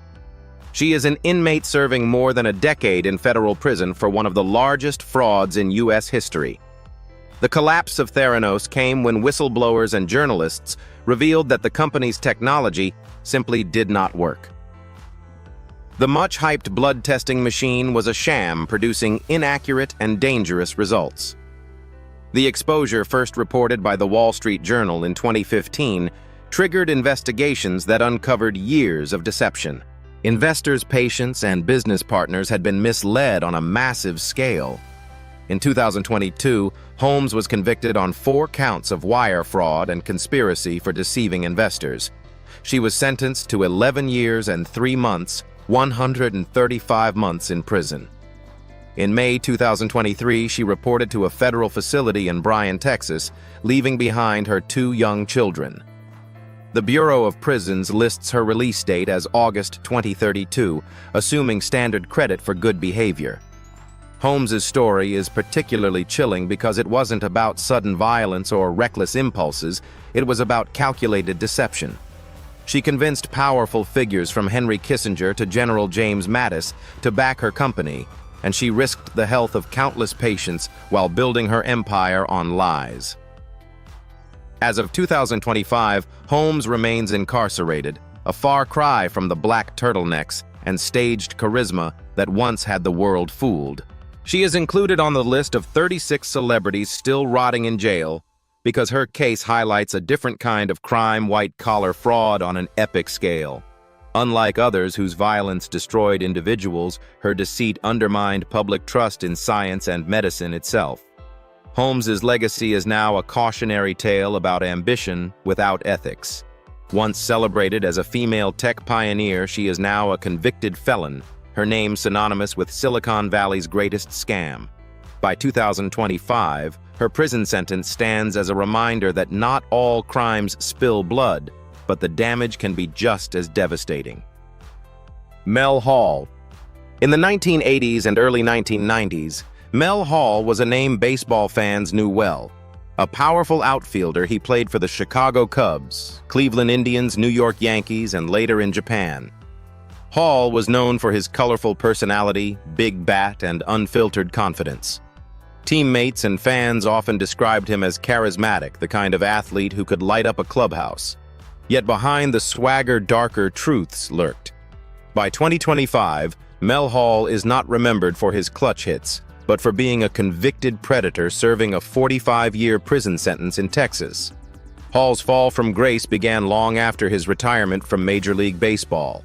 She is an inmate serving more than a decade in federal prison for one of the largest frauds in U.S. history. The collapse of Theranos came when whistleblowers and journalists revealed that the company's technology simply did not work. The much-hyped blood testing machine was a sham, producing inaccurate and dangerous results. The exposure, first reported by the Wall Street Journal in 2015, triggered investigations that uncovered years of deception. Investors, patients, and business partners had been misled on a massive scale. In 2022, Holmes was convicted on 4 counts of wire fraud and conspiracy for deceiving investors. She was sentenced to 11 years and 3 months, 135 months in prison. In May 2023, she reported to a federal facility in Bryan, Texas, leaving behind her 2 young children. The Bureau of Prisons lists her release date as August 2032, assuming standard credit for good behavior. Holmes's story is particularly chilling because it wasn't about sudden violence or reckless impulses, it was about calculated deception. She convinced powerful figures from Henry Kissinger to General James Mattis to back her company, and she risked the health of countless patients while building her empire on lies. As of 2025, Holmes remains incarcerated, a far cry from the black turtlenecks and staged charisma that once had the world fooled. She is included on the list of 36 celebrities still rotting in jail because her case highlights a different kind of crime, white-collar fraud on an epic scale. Unlike others whose violence destroyed individuals, her deceit undermined public trust in science and medicine itself. Holmes's legacy is now a cautionary tale about ambition without ethics. Once celebrated as a female tech pioneer, she is now a convicted felon, her name synonymous with Silicon Valley's greatest scam. By 2025, her prison sentence stands as a reminder that not all crimes spill blood, but the damage can be just as devastating. Mel Hall. In the 1980s and early 1990s, Mel Hall was a name baseball fans knew well. A powerful outfielder, he played for the Chicago Cubs, Cleveland Indians, New York Yankees, and later in Japan. Hall was known for his colorful personality, big bat, and unfiltered confidence. Teammates and fans often described him as charismatic, the kind of athlete who could light up a clubhouse. Yet behind the swagger, darker truths lurked. By 2025, Mel Hall is not remembered for his clutch hits, but for being a convicted predator serving a 45-year prison sentence in Texas. Hall's fall from grace began long after his retirement from Major League Baseball.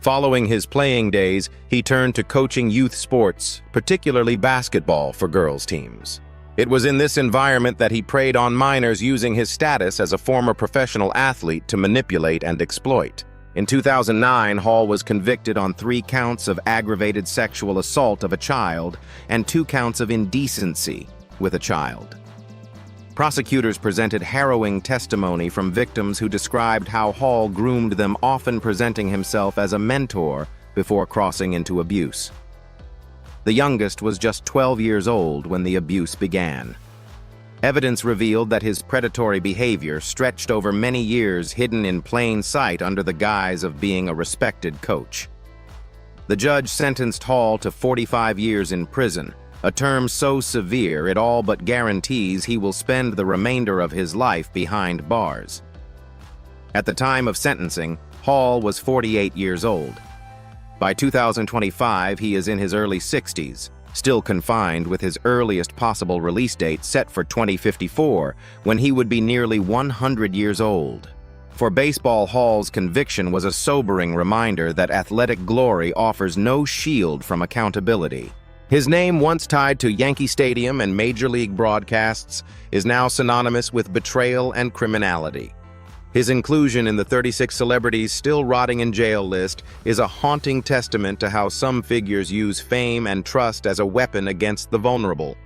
Following his playing days, he turned to coaching youth sports, particularly basketball for girls' teams. It was in this environment that he preyed on minors, using his status as a former professional athlete to manipulate and exploit. In 2009, Hall was convicted on 3 counts of aggravated sexual assault of a child and 2 counts of indecency with a child. Prosecutors presented harrowing testimony from victims who described how Hall groomed them, often presenting himself as a mentor before crossing into abuse. The youngest was just 12 years old when the abuse began. Evidence revealed that his predatory behavior stretched over many years, hidden in plain sight under the guise of being a respected coach. The judge sentenced Hall to 45 years in prison, a term so severe it all but guarantees he will spend the remainder of his life behind bars. At the time of sentencing, Hall was 48 years old. By 2025, he is in his early 60s, still confined, with his earliest possible release date set for 2054, when he would be nearly 100 years old. For baseball, Hall's conviction was a sobering reminder that athletic glory offers no shield from accountability. His name, once tied to Yankee Stadium and Major League broadcasts, is now synonymous with betrayal and criminality. His inclusion in the 36 celebrities still rotting in jail list is a haunting testament to how some figures use fame and trust as a weapon against the vulnerable.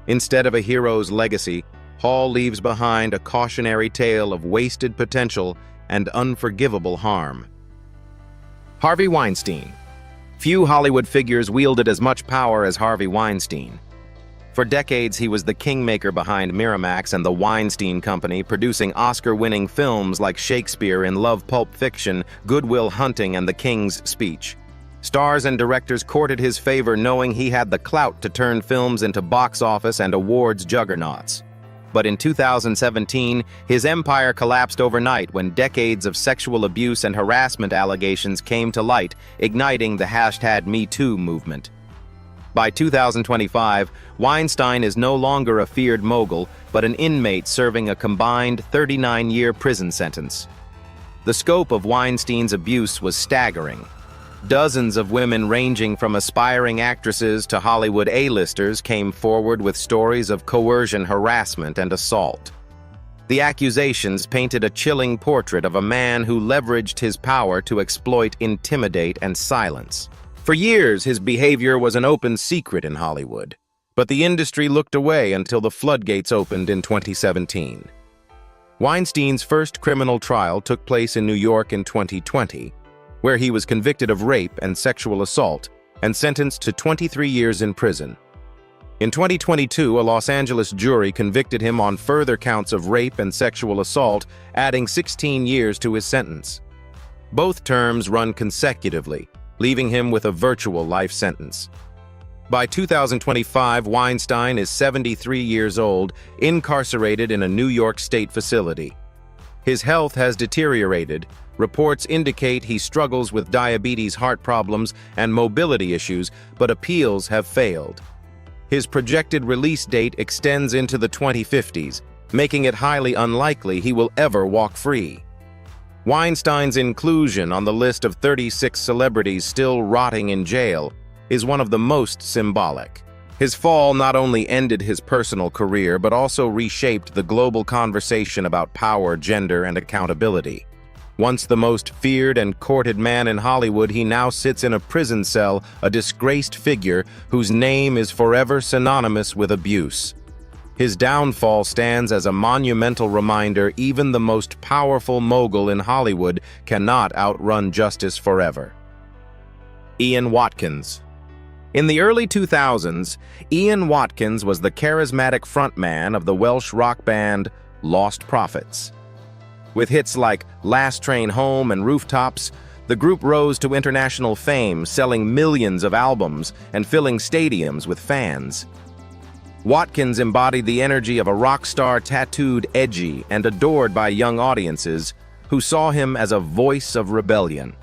Instead of a hero's legacy, Hall leaves behind a cautionary tale of wasted potential and unforgivable harm. Harvey Weinstein. Few Hollywood figures wielded as much power as Harvey Weinstein. For decades, he was the kingmaker behind Miramax and the Weinstein Company, producing Oscar-winning films like Shakespeare in Love, Pulp Fiction, Good Will Hunting, and The King's Speech. Stars and directors courted his favor knowing he had the clout to turn films into box office and awards juggernauts. But in 2017, his empire collapsed overnight when decades of sexual abuse and harassment allegations came to light, igniting the #MeToo movement. By 2025, Weinstein is no longer a feared mogul, but an inmate serving a combined 39-year prison sentence. The scope of Weinstein's abuse was staggering. Dozens of women ranging from aspiring actresses to Hollywood A-listers came forward with stories of coercion, harassment, and assault. The accusations painted a chilling portrait of a man who leveraged his power to exploit, intimidate, and silence. For years, his behavior was an open secret in Hollywood, but the industry looked away until the floodgates opened in 2017. Weinstein's first criminal trial took place in New York in 2020, where he was convicted of rape and sexual assault and sentenced to 23 years in prison. In 2022, a Los Angeles jury convicted him on further counts of rape and sexual assault, adding 16 years to his sentence. Both terms run consecutively, leaving him with a virtual life sentence. By 2025, Weinstein is 73 years old, incarcerated in a New York State facility. His health has deteriorated. Reports indicate he struggles with diabetes, heart problems, and mobility issues, but appeals have failed. His projected release date extends into the 2050s, making it highly unlikely he will ever walk free. Weinstein's inclusion on the list of 36 celebrities still rotting in jail is one of the most symbolic. His fall not only ended his personal career, but also reshaped the global conversation about power, gender, and accountability. Once the most feared and courted man in Hollywood, he now sits in a prison cell, a disgraced figure whose name is forever synonymous with abuse. His downfall stands as a monumental reminder even the most powerful mogul in Hollywood cannot outrun justice forever. Ian Watkins. In the early 2000s, Ian Watkins was the charismatic frontman of the Welsh rock band Lost Prophets. With hits like Last Train Home and Rooftops, the group rose to international fame, selling millions of albums and filling stadiums with fans. Watkins embodied the energy of a rock star, tattooed, edgy, and adored by young audiences who saw him as a voice of rebellion.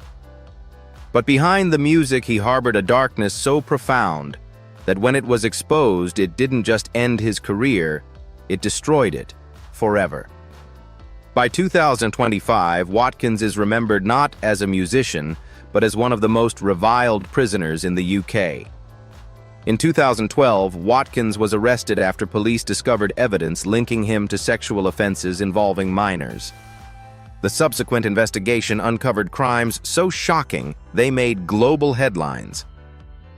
But behind the music, he harbored a darkness so profound that when it was exposed, it didn't just end his career, it destroyed it forever. By 2025, Watkins is remembered not as a musician, but as one of the most reviled prisoners in the UK. In 2012, Watkins was arrested after police discovered evidence linking him to sexual offenses involving minors. The subsequent investigation uncovered crimes so shocking they made global headlines.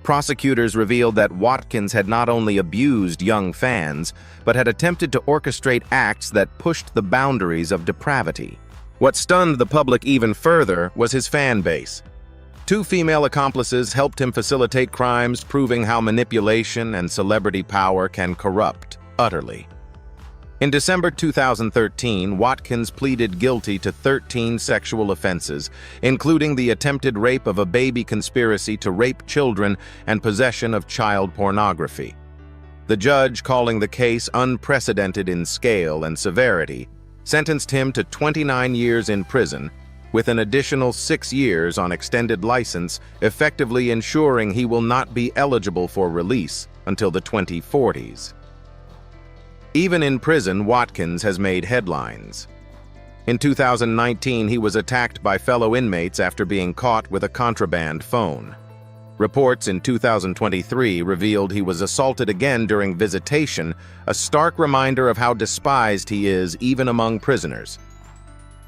Prosecutors revealed that Watkins had not only abused young fans, but had attempted to orchestrate acts that pushed the boundaries of depravity. What stunned the public even further was his fan base. 2 female accomplices helped him facilitate crimes, proving how manipulation and celebrity power can corrupt utterly. In December 2013, Watkins pleaded guilty to 13 sexual offenses, including the attempted rape of a baby, conspiracy to rape children, and possession of child pornography. The judge, calling the case unprecedented in scale and severity, sentenced him to 29 years in prison, with an additional 6 years on extended license, effectively ensuring he will not be eligible for release until the 2040s. Even in prison, Watkins has made headlines. In 2019, he was attacked by fellow inmates after being caught with a contraband phone. Reports in 2023 revealed he was assaulted again during visitation, a stark reminder of how despised he is even among prisoners.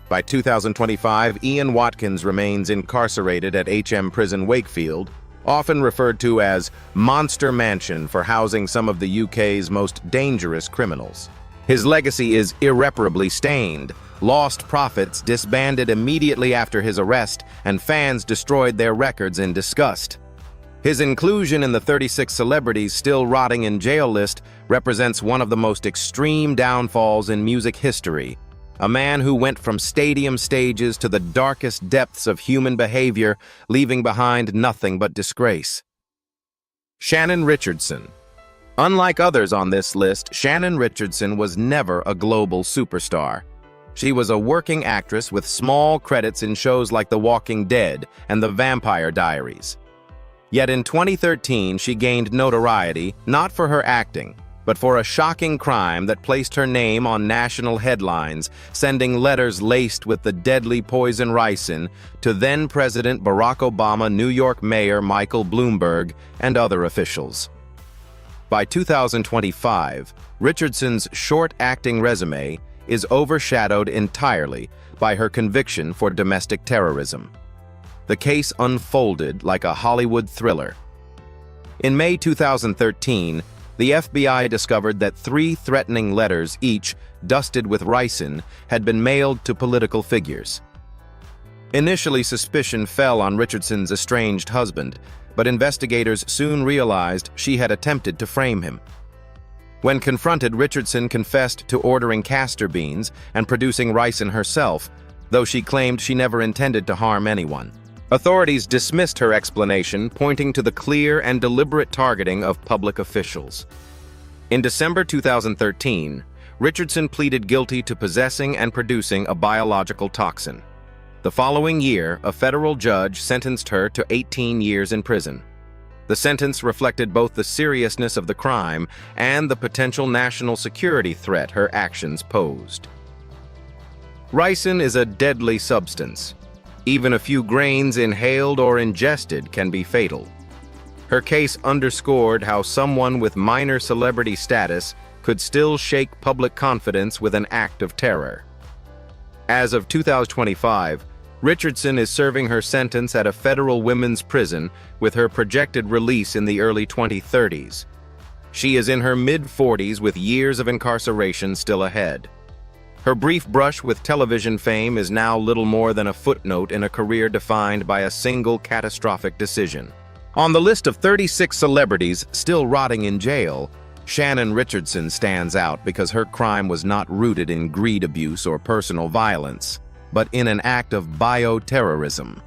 By 2025, Ian Watkins remains incarcerated at HM Prison Wakefield, often referred to as Monster Mansion for housing some of the UK's most dangerous criminals. His legacy is irreparably stained. Lost Prophets disbanded immediately after his arrest, and fans destroyed their records in disgust. His inclusion in the 36 celebrities still rotting in jail list represents one of the most extreme downfalls in music history, a man who went from stadium stages to the darkest depths of human behavior, leaving behind nothing but disgrace. Shannon Richardson. Unlike others on this list, Shannon Richardson was never a global superstar. She was a working actress with small credits in shows like The Walking Dead and The Vampire Diaries. Yet in 2013, she gained notoriety not for her acting, but for a shocking crime that placed her name on national headlines, sending letters laced with the deadly poison ricin to then-President Barack Obama, New York Mayor Michael Bloomberg, and other officials. By 2025, Richardson's short acting resume is overshadowed entirely by her conviction for domestic terrorism. The case unfolded like a Hollywood thriller. In May 2013, the FBI discovered that 3 threatening letters, each dusted with ricin, had been mailed to political figures. Initially, suspicion fell on Richardson's estranged husband, but investigators soon realized she had attempted to frame him. When confronted, Richardson confessed to ordering castor beans and producing ricin herself, though she claimed she never intended to harm anyone. Authorities dismissed her explanation, pointing to the clear and deliberate targeting of public officials. In December 2013, Richardson pleaded guilty to possessing and producing a biological toxin. The following year, a federal judge sentenced her to 18 years in prison. The sentence reflected both the seriousness of the crime and the potential national security threat her actions posed. Ricin is a deadly substance. Even a few grains inhaled or ingested can be fatal. Her case underscored how someone with minor celebrity status could still shake public confidence with an act of terror. As of 2025, Richardson is serving her sentence at a federal women's prison with her projected release in the early 2030s. She is in her mid-40s with years of incarceration still ahead. Her brief brush with television fame is now little more than a footnote in a career defined by a single catastrophic decision. On the list of 36 celebrities still rotting in jail, Shannon Richardson stands out because her crime was not rooted in greed abuse or personal violence, but in an act of bioterrorism.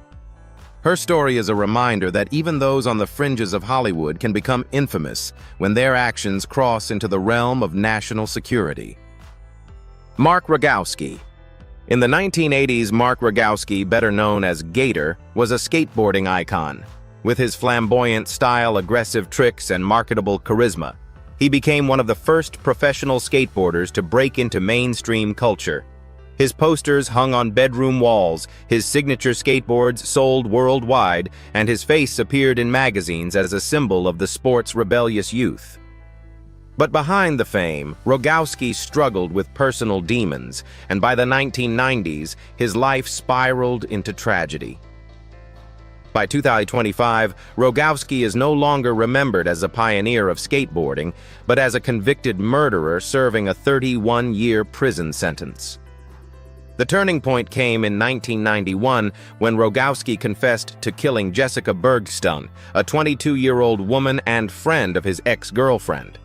Her story is a reminder that even those on the fringes of Hollywood can become infamous when their actions cross into the realm of national security. Mark Rogowski. In the 1980s, Mark Rogowski, better known as Gator, was a skateboarding icon. With his flamboyant style, aggressive tricks, and marketable charisma, he became one of the first professional skateboarders to break into mainstream culture. His posters hung on bedroom walls, his signature skateboards sold worldwide, and his face appeared in magazines as a symbol of the sport's rebellious youth. But behind the fame, Rogowski struggled with personal demons, and by the 1990s, his life spiraled into tragedy. By 2025, Rogowski is no longer remembered as a pioneer of skateboarding, but as a convicted murderer serving a 31-year prison sentence. The turning point came in 1991 when Rogowski confessed to killing Jessica Bergstuen, a 22-year-old woman and friend of his ex-girlfriend.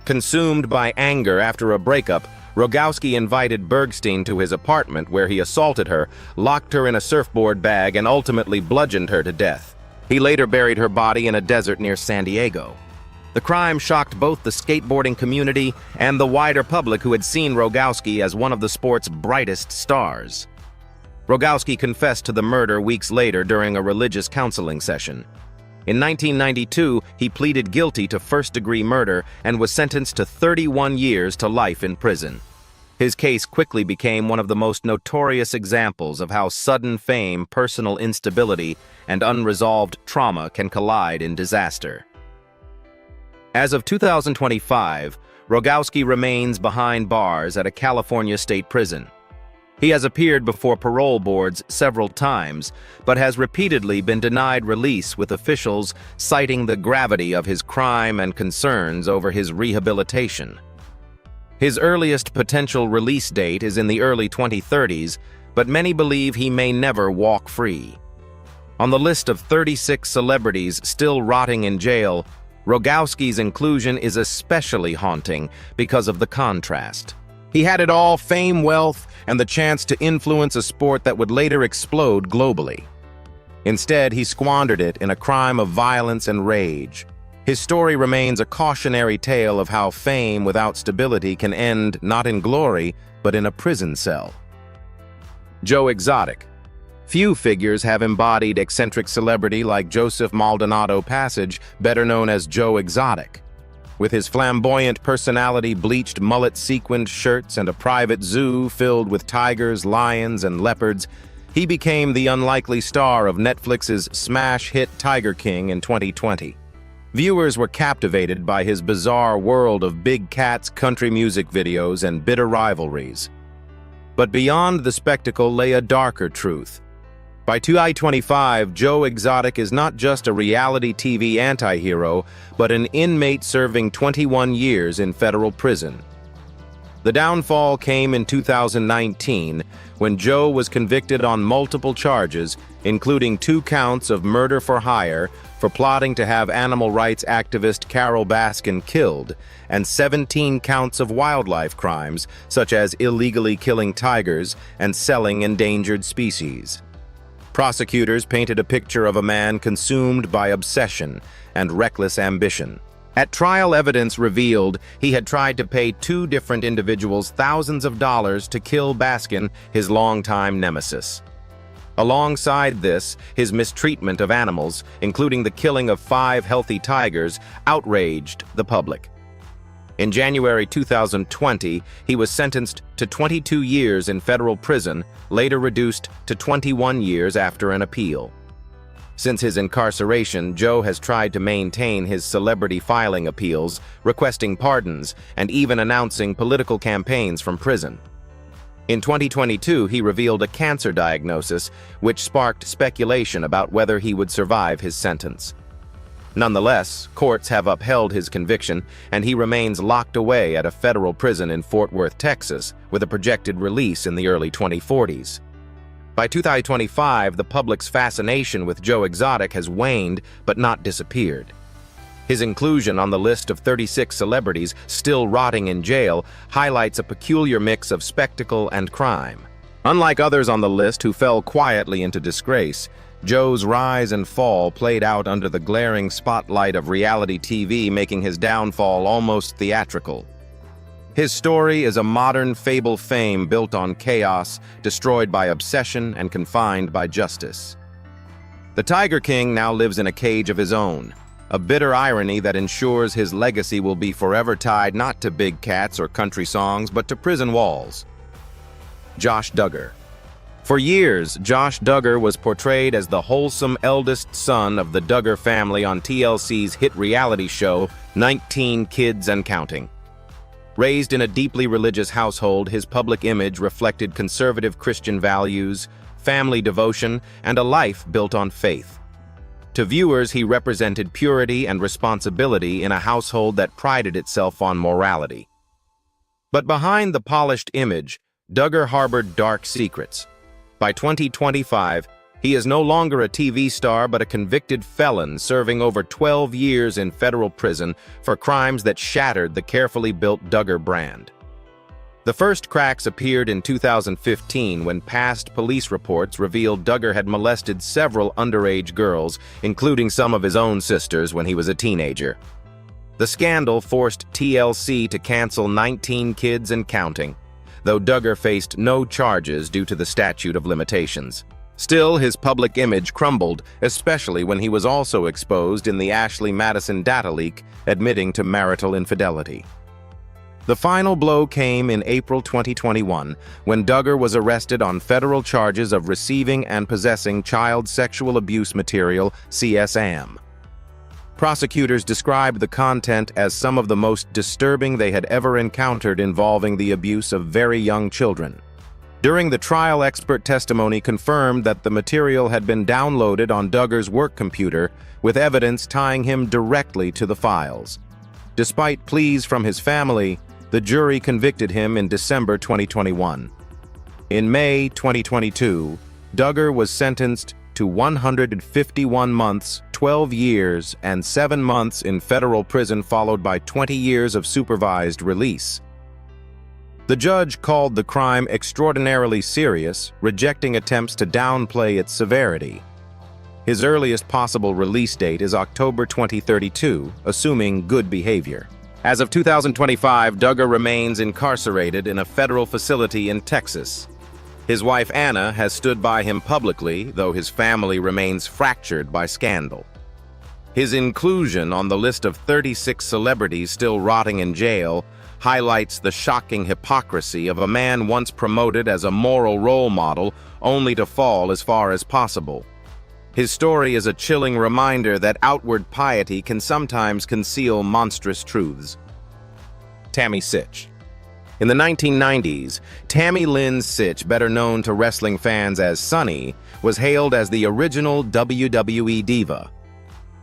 Consumed by anger after a breakup, Rogowski invited Bergstein to his apartment where he assaulted her, locked her in a surfboard bag, and ultimately bludgeoned her to death. He later buried her body in a desert near San Diego. The crime shocked both the skateboarding community and the wider public who had seen Rogowski as one of the sport's brightest stars. Rogowski confessed to the murder weeks later during a religious counseling session. In 1992, he pleaded guilty to first-degree murder and was sentenced to 31 years to life in prison. His case quickly became one of the most notorious examples of how sudden fame, personal instability, and unresolved trauma can collide in disaster. As of 2025, Rogowski remains behind bars at a California state prison. He has appeared before parole boards several times, but has repeatedly been denied release, with officials citing the gravity of his crime and concerns over his rehabilitation. His earliest potential release date is in the early 2030s, but many believe he may never walk free. On the list of 36 celebrities still rotting in jail, Rogowski's inclusion is especially haunting because of the contrast. He had it all: fame, wealth, and the chance to influence a sport that would later explode globally. Instead, he squandered it in a crime of violence and rage. His story remains a cautionary tale of how fame without stability can end not in glory, but in a prison cell. Joe Exotic. Few figures have embodied eccentric celebrity like Joseph Maldonado Passage, better known as Joe Exotic. With his flamboyant personality, bleached mullet-sequined shirts, and a private zoo filled with tigers, lions, and leopards, he became the unlikely star of Netflix's smash hit Tiger King in 2020. Viewers were captivated by his bizarre world of big cats, country music videos, and bitter rivalries. But beyond the spectacle lay a darker truth. By 2025, Joe Exotic is not just a reality TV anti-hero, but an inmate serving 21 years in federal prison. The downfall came in 2019, when Joe was convicted on multiple charges, including 2 counts of murder for hire for plotting to have animal rights activist Carol Baskin killed, and 17 counts of wildlife crimes, such as illegally killing tigers and selling endangered species. Prosecutors painted a picture of a man consumed by obsession and reckless ambition. At trial, evidence revealed he had tried to pay 2 different individuals thousands of dollars to kill Baskin, his longtime nemesis. Alongside this, his mistreatment of animals, including the killing of 5 healthy tigers, outraged the public. In January 2020, he was sentenced to 22 years in federal prison, later reduced to 21 years after an appeal. Since his incarceration, Joe has tried to maintain his celebrity filing appeals, requesting pardons, and even announcing political campaigns from prison. In 2022, he revealed a cancer diagnosis, which sparked speculation about whether he would survive his sentence. Nonetheless, courts have upheld his conviction, and he remains locked away at a federal prison in Fort Worth, Texas, with a projected release in the early 2040s. By 2025, the public's fascination with Joe Exotic has waned but not disappeared. His inclusion on the list of 36 celebrities still rotting in jail highlights a peculiar mix of spectacle and crime. Unlike others on the list who fell quietly into disgrace, Joe's rise and fall played out under the glaring spotlight of reality TV, making his downfall almost theatrical. His story is a modern fable fame built on chaos, destroyed by obsession, and confined by justice. The Tiger King now lives in a cage of his own, a bitter irony that ensures his legacy will be forever tied not to big cats or country songs, but to prison walls. Josh Duggar. For years, Josh Duggar was portrayed as the wholesome eldest son of the Duggar family on TLC's hit reality show, 19 Kids and Counting. Raised in a deeply religious household, his public image reflected conservative Christian values, family devotion, and a life built on faith. To viewers, he represented purity and responsibility in a household that prided itself on morality. But behind the polished image, Duggar harbored dark secrets. By 2025, he is no longer a TV star but a convicted felon serving over 12 years in federal prison for crimes that shattered the carefully built Duggar brand. The first cracks appeared in 2015 when past police reports revealed Duggar had molested several underage girls, including some of his own sisters when he was a teenager. The scandal forced TLC to cancel 19 Kids and Counting, though Duggar faced no charges due to the statute of limitations. Still, his public image crumbled, especially when he was also exposed in the Ashley Madison data leak, admitting to marital infidelity. The final blow came in April 2021, when Duggar was arrested on federal charges of receiving and possessing child sexual abuse material, CSAM. Prosecutors described the content as some of the most disturbing they had ever encountered involving the abuse of very young children. During the trial, expert testimony confirmed that the material had been downloaded on Duggar's work computer, with evidence tying him directly to the files. Despite pleas from his family, the jury convicted him in December 2021. In May 2022, Duggar was sentenced to 151 months, 12 years, and 7 months in federal prison, followed by 20 years of supervised release. The judge called the crime extraordinarily serious, rejecting attempts to downplay its severity. His earliest possible release date is October 2032, assuming good behavior. As of 2025, Duggar remains incarcerated in a federal facility in Texas. His wife Anna has stood by him publicly, though his family remains fractured by scandal. His inclusion on the list of 36 celebrities still rotting in jail highlights the shocking hypocrisy of a man once promoted as a moral role model only to fall as far as possible. His story is a chilling reminder that outward piety can sometimes conceal monstrous truths. Tammy Sytch. In the 1990s, Tammy Lynn Sytch, better known to wrestling fans as Sunny, was hailed as the original WWE diva.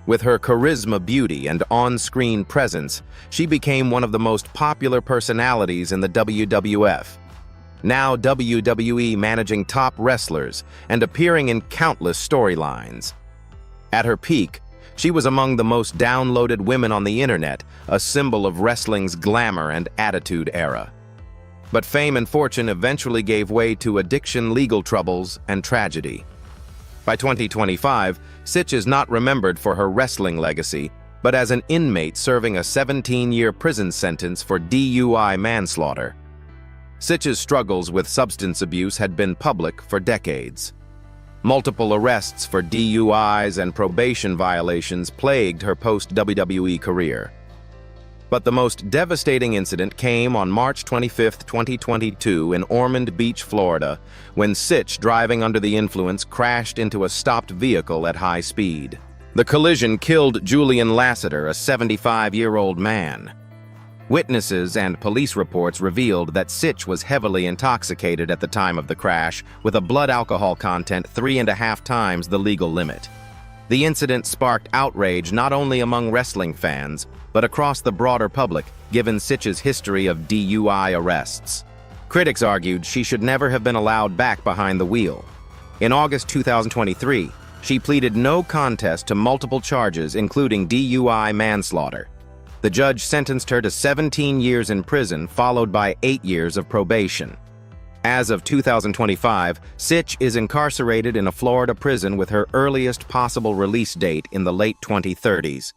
With her charisma, beauty, and on-screen presence, she became one of the most popular personalities in the WWF. Now WWE managing top wrestlers and appearing in countless storylines. At her peak, she was among the most downloaded women on the internet, a symbol of wrestling's glamour and attitude era. But fame and fortune eventually gave way to addiction, legal troubles, and tragedy. By 2025, Sytch is not remembered for her wrestling legacy, but as an inmate serving a 17-year prison sentence for DUI manslaughter. Sytch's struggles with substance abuse had been public for decades. Multiple arrests for DUIs and probation violations plagued her post-WWE career. But the most devastating incident came on March 25, 2022 in Ormond Beach, Florida, when Sytch, driving under the influence, crashed into a stopped vehicle at high speed. The collision killed Julian Lassiter, a 75-year-old man. Witnesses and police reports revealed that Sytch was heavily intoxicated at the time of the crash, with a blood alcohol content 3.5 times the legal limit. The incident sparked outrage not only among wrestling fans, but across the broader public, given Sytch's history of DUI arrests. Critics argued she should never have been allowed back behind the wheel. In August 2023, she pleaded no contest to multiple charges, including DUI manslaughter. The judge sentenced her to 17 years in prison, followed by 8 years of probation. As of 2025, Sytch is incarcerated in a Florida prison with her earliest possible release date in the late 2030s.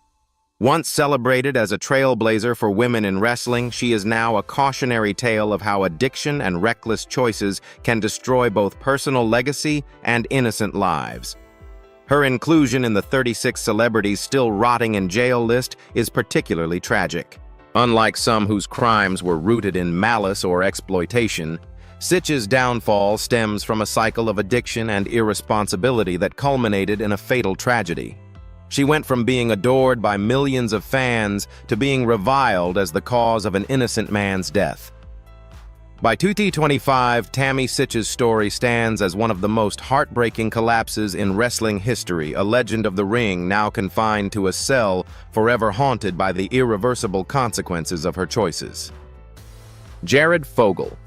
Once celebrated as a trailblazer for women in wrestling, she is now a cautionary tale of how addiction and reckless choices can destroy both personal legacy and innocent lives. Her inclusion in the 36 celebrities still rotting in jail list is particularly tragic. Unlike some whose crimes were rooted in malice or exploitation, Sytch's downfall stems from a cycle of addiction and irresponsibility that culminated in a fatal tragedy. She went from being adored by millions of fans to being reviled as the cause of an innocent man's death. By 2025, Tammy Sytch's story stands as one of the most heartbreaking collapses in wrestling history, a legend of the ring now confined to a cell, forever haunted by the irreversible consequences of her choices. Jared Fogle.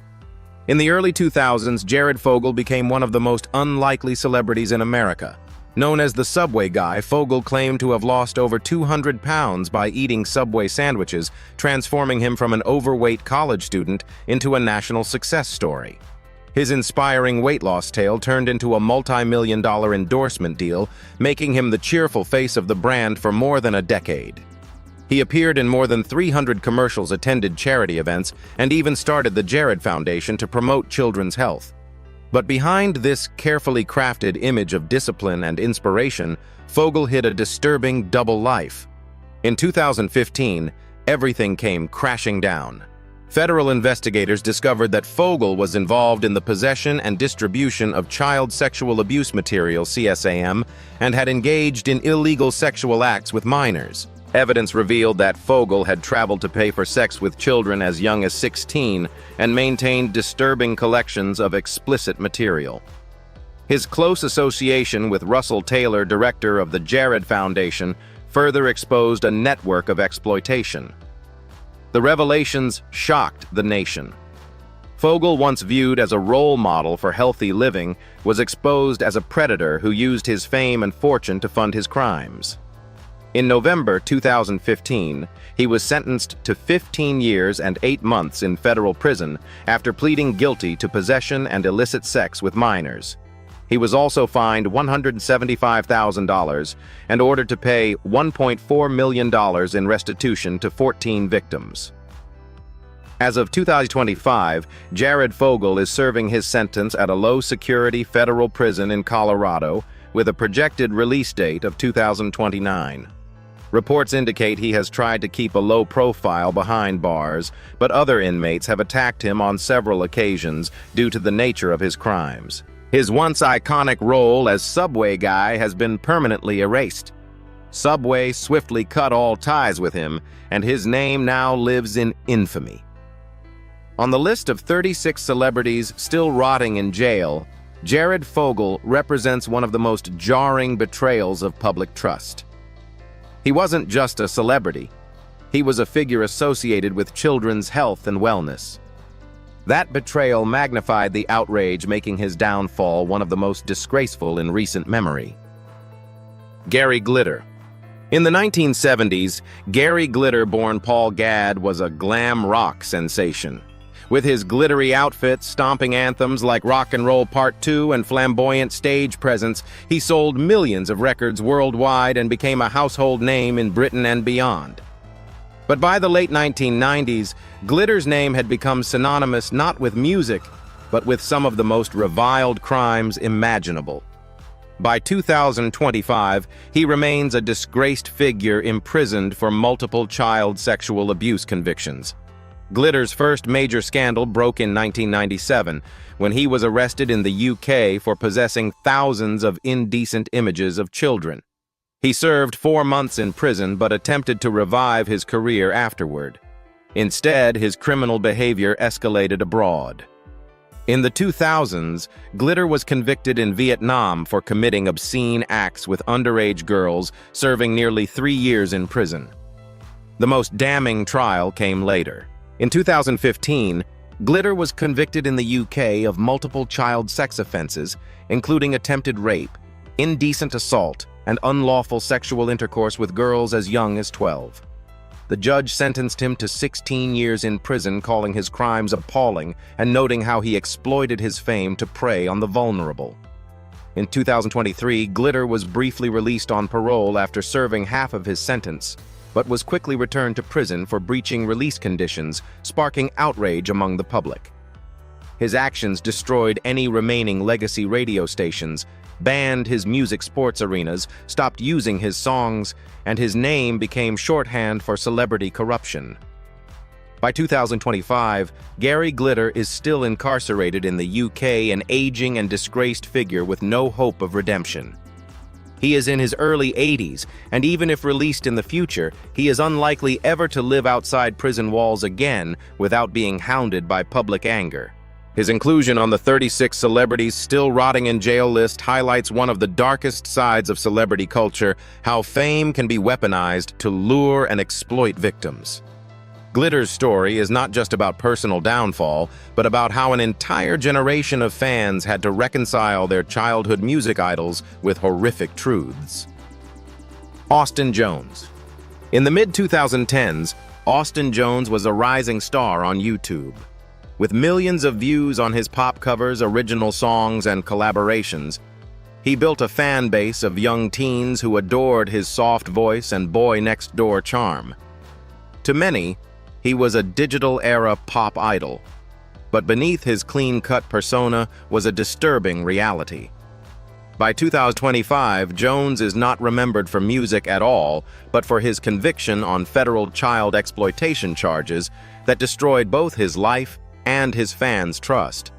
In the early 2000s, Jared Fogle became one of the most unlikely celebrities in America. Known as the Subway Guy, Fogle claimed to have lost over 200 pounds by eating Subway sandwiches, transforming him from an overweight college student into a national success story. His inspiring weight loss tale turned into a multi-million-dollar endorsement deal, making him the cheerful face of the brand for more than a decade. He appeared in more than 300 commercials, attended charity events, and even started the Jared Foundation to promote children's health. But behind this carefully crafted image of discipline and inspiration, Fogle hid a disturbing double life. In 2015, everything came crashing down. Federal investigators discovered that Fogle was involved in the possession and distribution of child sexual abuse material, CSAM, and had engaged in illegal sexual acts with minors. Evidence revealed that Fogle had traveled to pay for sex with children as young as 16 and maintained disturbing collections of explicit material. His close association with Russell Taylor, director of the Jared Foundation, further exposed a network of exploitation. The revelations shocked the nation. Fogle, once viewed as a role model for healthy living, was exposed as a predator who used his fame and fortune to fund his crimes. In November 2015, he was sentenced to 15 years and 8 months in federal prison after pleading guilty to possession and illicit sex with minors. He was also fined $175,000 and ordered to pay $1.4 million in restitution to 14 victims. As of 2025, Jared Fogle is serving his sentence at a low-security federal prison in Colorado with a projected release date of 2029. Reports indicate he has tried to keep a low profile behind bars, but other inmates have attacked him on several occasions due to the nature of his crimes. His once iconic role as Subway Guy has been permanently erased. Subway swiftly cut all ties with him, and his name now lives in infamy. On the list of 36 celebrities still rotting in jail, Jared Fogle represents one of the most jarring betrayals of public trust. He wasn't just a celebrity. He was a figure associated with children's health and wellness. That betrayal magnified the outrage, making his downfall one of the most disgraceful in recent memory. Gary Glitter. In the 1970s, Gary Glitter, born Paul Gadd, was a glam rock sensation. With his glittery outfits, stomping anthems like Rock and Roll Part 2 and flamboyant stage presence, he sold millions of records worldwide and became a household name in Britain and beyond. But by the late 1990s, Glitter's name had become synonymous not with music, but with some of the most reviled crimes imaginable. By 2025, he remains a disgraced figure imprisoned for multiple child sexual abuse convictions. Glitter's first major scandal broke in 1997, when he was arrested in the UK for possessing thousands of indecent images of children. He served 4 months in prison but attempted to revive his career afterward. Instead, his criminal behavior escalated abroad. In the 2000s, Glitter was convicted in Vietnam for committing obscene acts with underage girls, serving nearly 3 years in prison. The most damning trial came later. In 2015, Glitter was convicted in the UK of multiple child sex offenses, including attempted rape, indecent assault, and unlawful sexual intercourse with girls as young as 12. The judge sentenced him to 16 years in prison, calling his crimes appalling and noting how he exploited his fame to prey on the vulnerable. In 2023, Glitter was briefly released on parole after serving half of his sentence, but was quickly returned to prison for breaching release conditions, sparking outrage among the public. His actions destroyed any remaining legacy radio stations, banned his music sports arenas, stopped using his songs, and his name became shorthand for celebrity corruption. By 2025, Gary Glitter is still incarcerated in the UK, an aging and disgraced figure with no hope of redemption. He is in his early 80s, and even if released in the future, he is unlikely ever to live outside prison walls again without being hounded by public anger. His inclusion on the 36 celebrities still rotting in jail list highlights one of the darkest sides of celebrity culture, how fame can be weaponized to lure and exploit victims. Glitter's story is not just about personal downfall, but about how an entire generation of fans had to reconcile their childhood music idols with horrific truths. Austin Jones. In the mid-2010s, Austin Jones was a rising star on YouTube. With millions of views on his pop covers, original songs, and collaborations, he built a fan base of young teens who adored his soft voice and boy-next-door charm. To many, he was a digital-era pop idol, but beneath his clean-cut persona was a disturbing reality. By 2025, Jones is not remembered for music at all, but for his conviction on federal child exploitation charges that destroyed both his life and his fans' trust.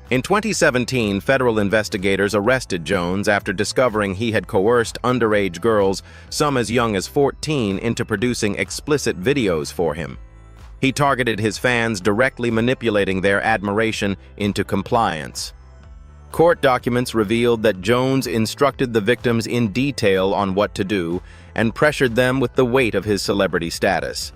In 2017, federal investigators arrested Jones after discovering he had coerced underage girls, some as young as 14, into producing explicit videos for him. He targeted his fans, directly manipulating their admiration into compliance. Court documents revealed that Jones instructed the victims in detail on what to do and pressured them with the weight of his celebrity status.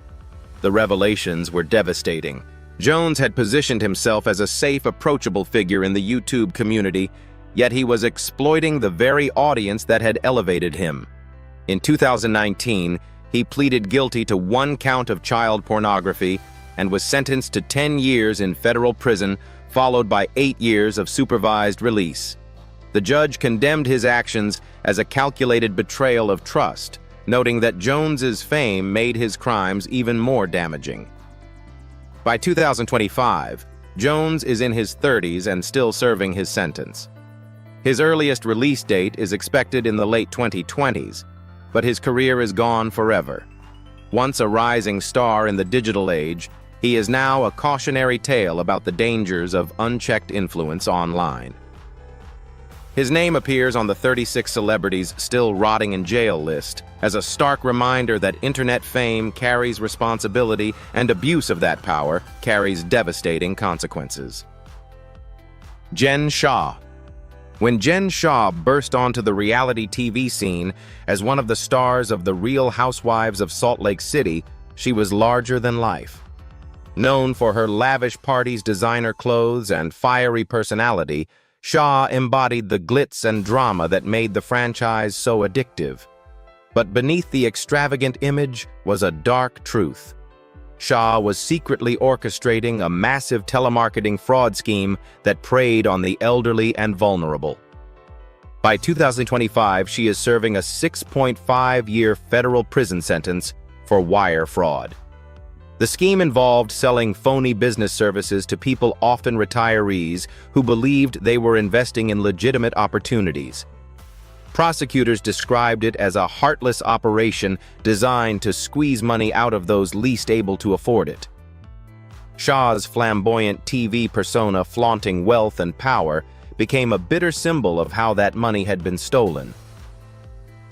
The revelations were devastating. Jones had positioned himself as a safe, approachable figure in the YouTube community, yet he was exploiting the very audience that had elevated him. In 2019, he pleaded guilty to 1 count of child pornography and was sentenced to 10 years in federal prison, followed by 8 years of supervised release. The judge condemned his actions as a calculated betrayal of trust, noting that Jones's fame made his crimes even more damaging. By 2025, Jones is in his 30s and still serving his sentence. His earliest release date is expected in the late 2020s, but his career is gone forever. Once a rising star in the digital age, he is now a cautionary tale about the dangers of unchecked influence online. His name appears on the 36 celebrities still rotting in jail list as a stark reminder that internet fame carries responsibility and abuse of that power carries devastating consequences. Jen Shah. When Jen Shah burst onto the reality TV scene as one of the stars of The Real Housewives of Salt Lake City, she was larger than life. Known for her lavish parties, designer clothes, and fiery personality, Shah embodied the glitz and drama that made the franchise so addictive. But beneath the extravagant image was a dark truth. Shah was secretly orchestrating a massive telemarketing fraud scheme that preyed on the elderly and vulnerable. By 2025, she is serving a 6.5-year federal prison sentence for wire fraud. The scheme involved selling phony business services to people, often retirees, who believed they were investing in legitimate opportunities. Prosecutors described it as a heartless operation designed to squeeze money out of those least able to afford it. Shah's flamboyant TV persona, flaunting wealth and power, became a bitter symbol of how that money had been stolen.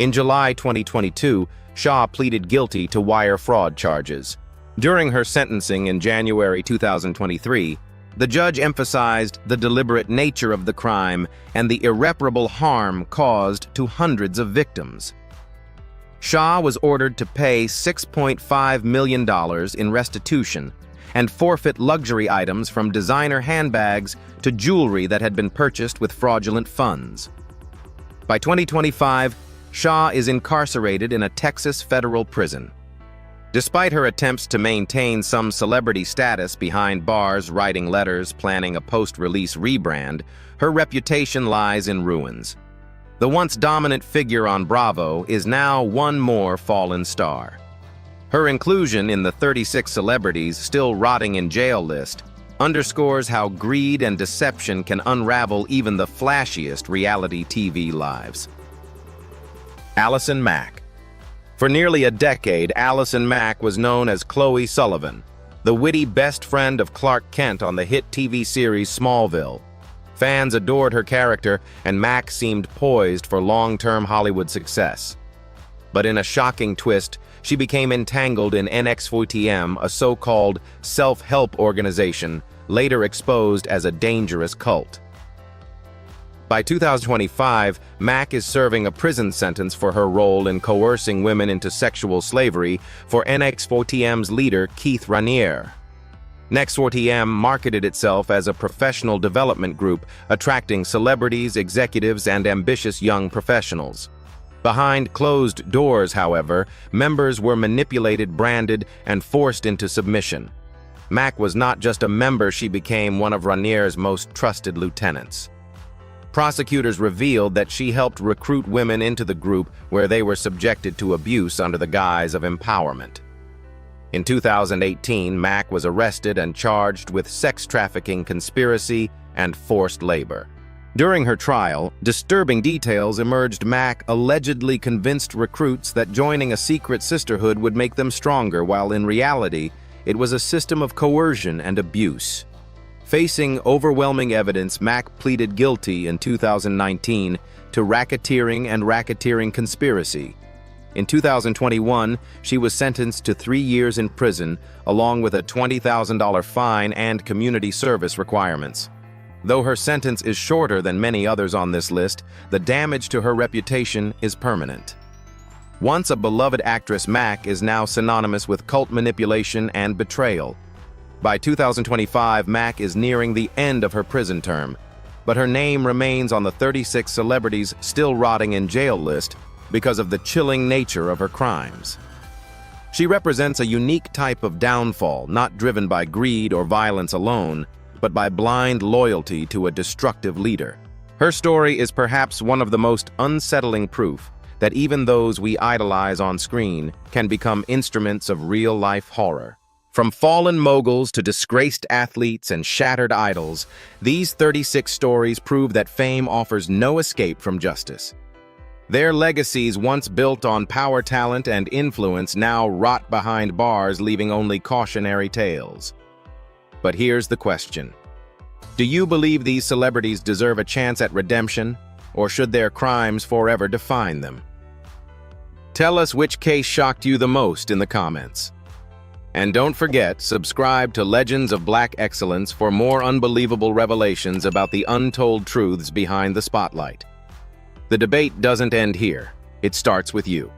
In July 2022, Shah pleaded guilty to wire fraud charges. During her sentencing in January 2023, the judge emphasized the deliberate nature of the crime and the irreparable harm caused to hundreds of victims. Shah was ordered to pay $6.5 million in restitution and forfeit luxury items from designer handbags to jewelry that had been purchased with fraudulent funds. By 2025, Shah is incarcerated in a Texas federal prison. Despite her attempts to maintain some celebrity status behind bars, writing letters, planning a post-release rebrand, her reputation lies in ruins. The once dominant figure on Bravo is now one more fallen star. Her inclusion in the 36 celebrities still rotting in jail list underscores how greed and deception can unravel even the flashiest reality TV lives. Allison Mack. For nearly a decade, Allison Mack was known as Chloe Sullivan, the witty best friend of Clark Kent on the hit TV series Smallville. Fans adored her character, and Mack seemed poised for long-term Hollywood success. But in a shocking twist, she became entangled in NX4TM, a so-called self-help organization, later exposed as a dangerous cult. By 2025, Mack is serving a prison sentence for her role in coercing women into sexual slavery for NX4TM's leader, Keith Raniere. NX4TM marketed itself as a professional development group, attracting celebrities, executives, and ambitious young professionals. Behind closed doors, however, members were manipulated, branded, and forced into submission. Mack was not just a member, she became one of Raniere's most trusted lieutenants. Prosecutors revealed that she helped recruit women into the group where they were subjected to abuse under the guise of empowerment. In 2018, Mack was arrested and charged with sex trafficking, conspiracy, and forced labor. During her trial, disturbing details emerged. Mack allegedly convinced recruits that joining a secret sisterhood would make them stronger, while in reality, it was a system of coercion and abuse. Facing overwhelming evidence, Mack pleaded guilty in 2019 to racketeering and racketeering conspiracy. In 2021, she was sentenced to 3 years in prison, along with a $20,000 fine and community service requirements. Though her sentence is shorter than many others on this list, the damage to her reputation is permanent. Once a beloved actress, Mack is now synonymous with cult manipulation and betrayal. By 2025, Mack is nearing the end of her prison term, but her name remains on the 36 celebrities still rotting in jail list, because of the chilling nature of her crimes. She represents a unique type of downfall, not driven by greed or violence alone, but by blind loyalty to a destructive leader. Her story is perhaps one of the most unsettling proof that even those we idolize on screen can become instruments of real-life horror. From fallen moguls to disgraced athletes and shattered idols, these 36 stories prove that fame offers no escape from justice. Their legacies, once built on power, talent, and influence, now rot behind bars, leaving only cautionary tales. But here's the question. Do you believe these celebrities deserve a chance at redemption, or should their crimes forever define them? Tell us which case shocked you the most in the comments. And don't forget, subscribe to Legends of Black Excellence for more unbelievable revelations about the untold truths behind the spotlight. The debate doesn't end here. It starts with you.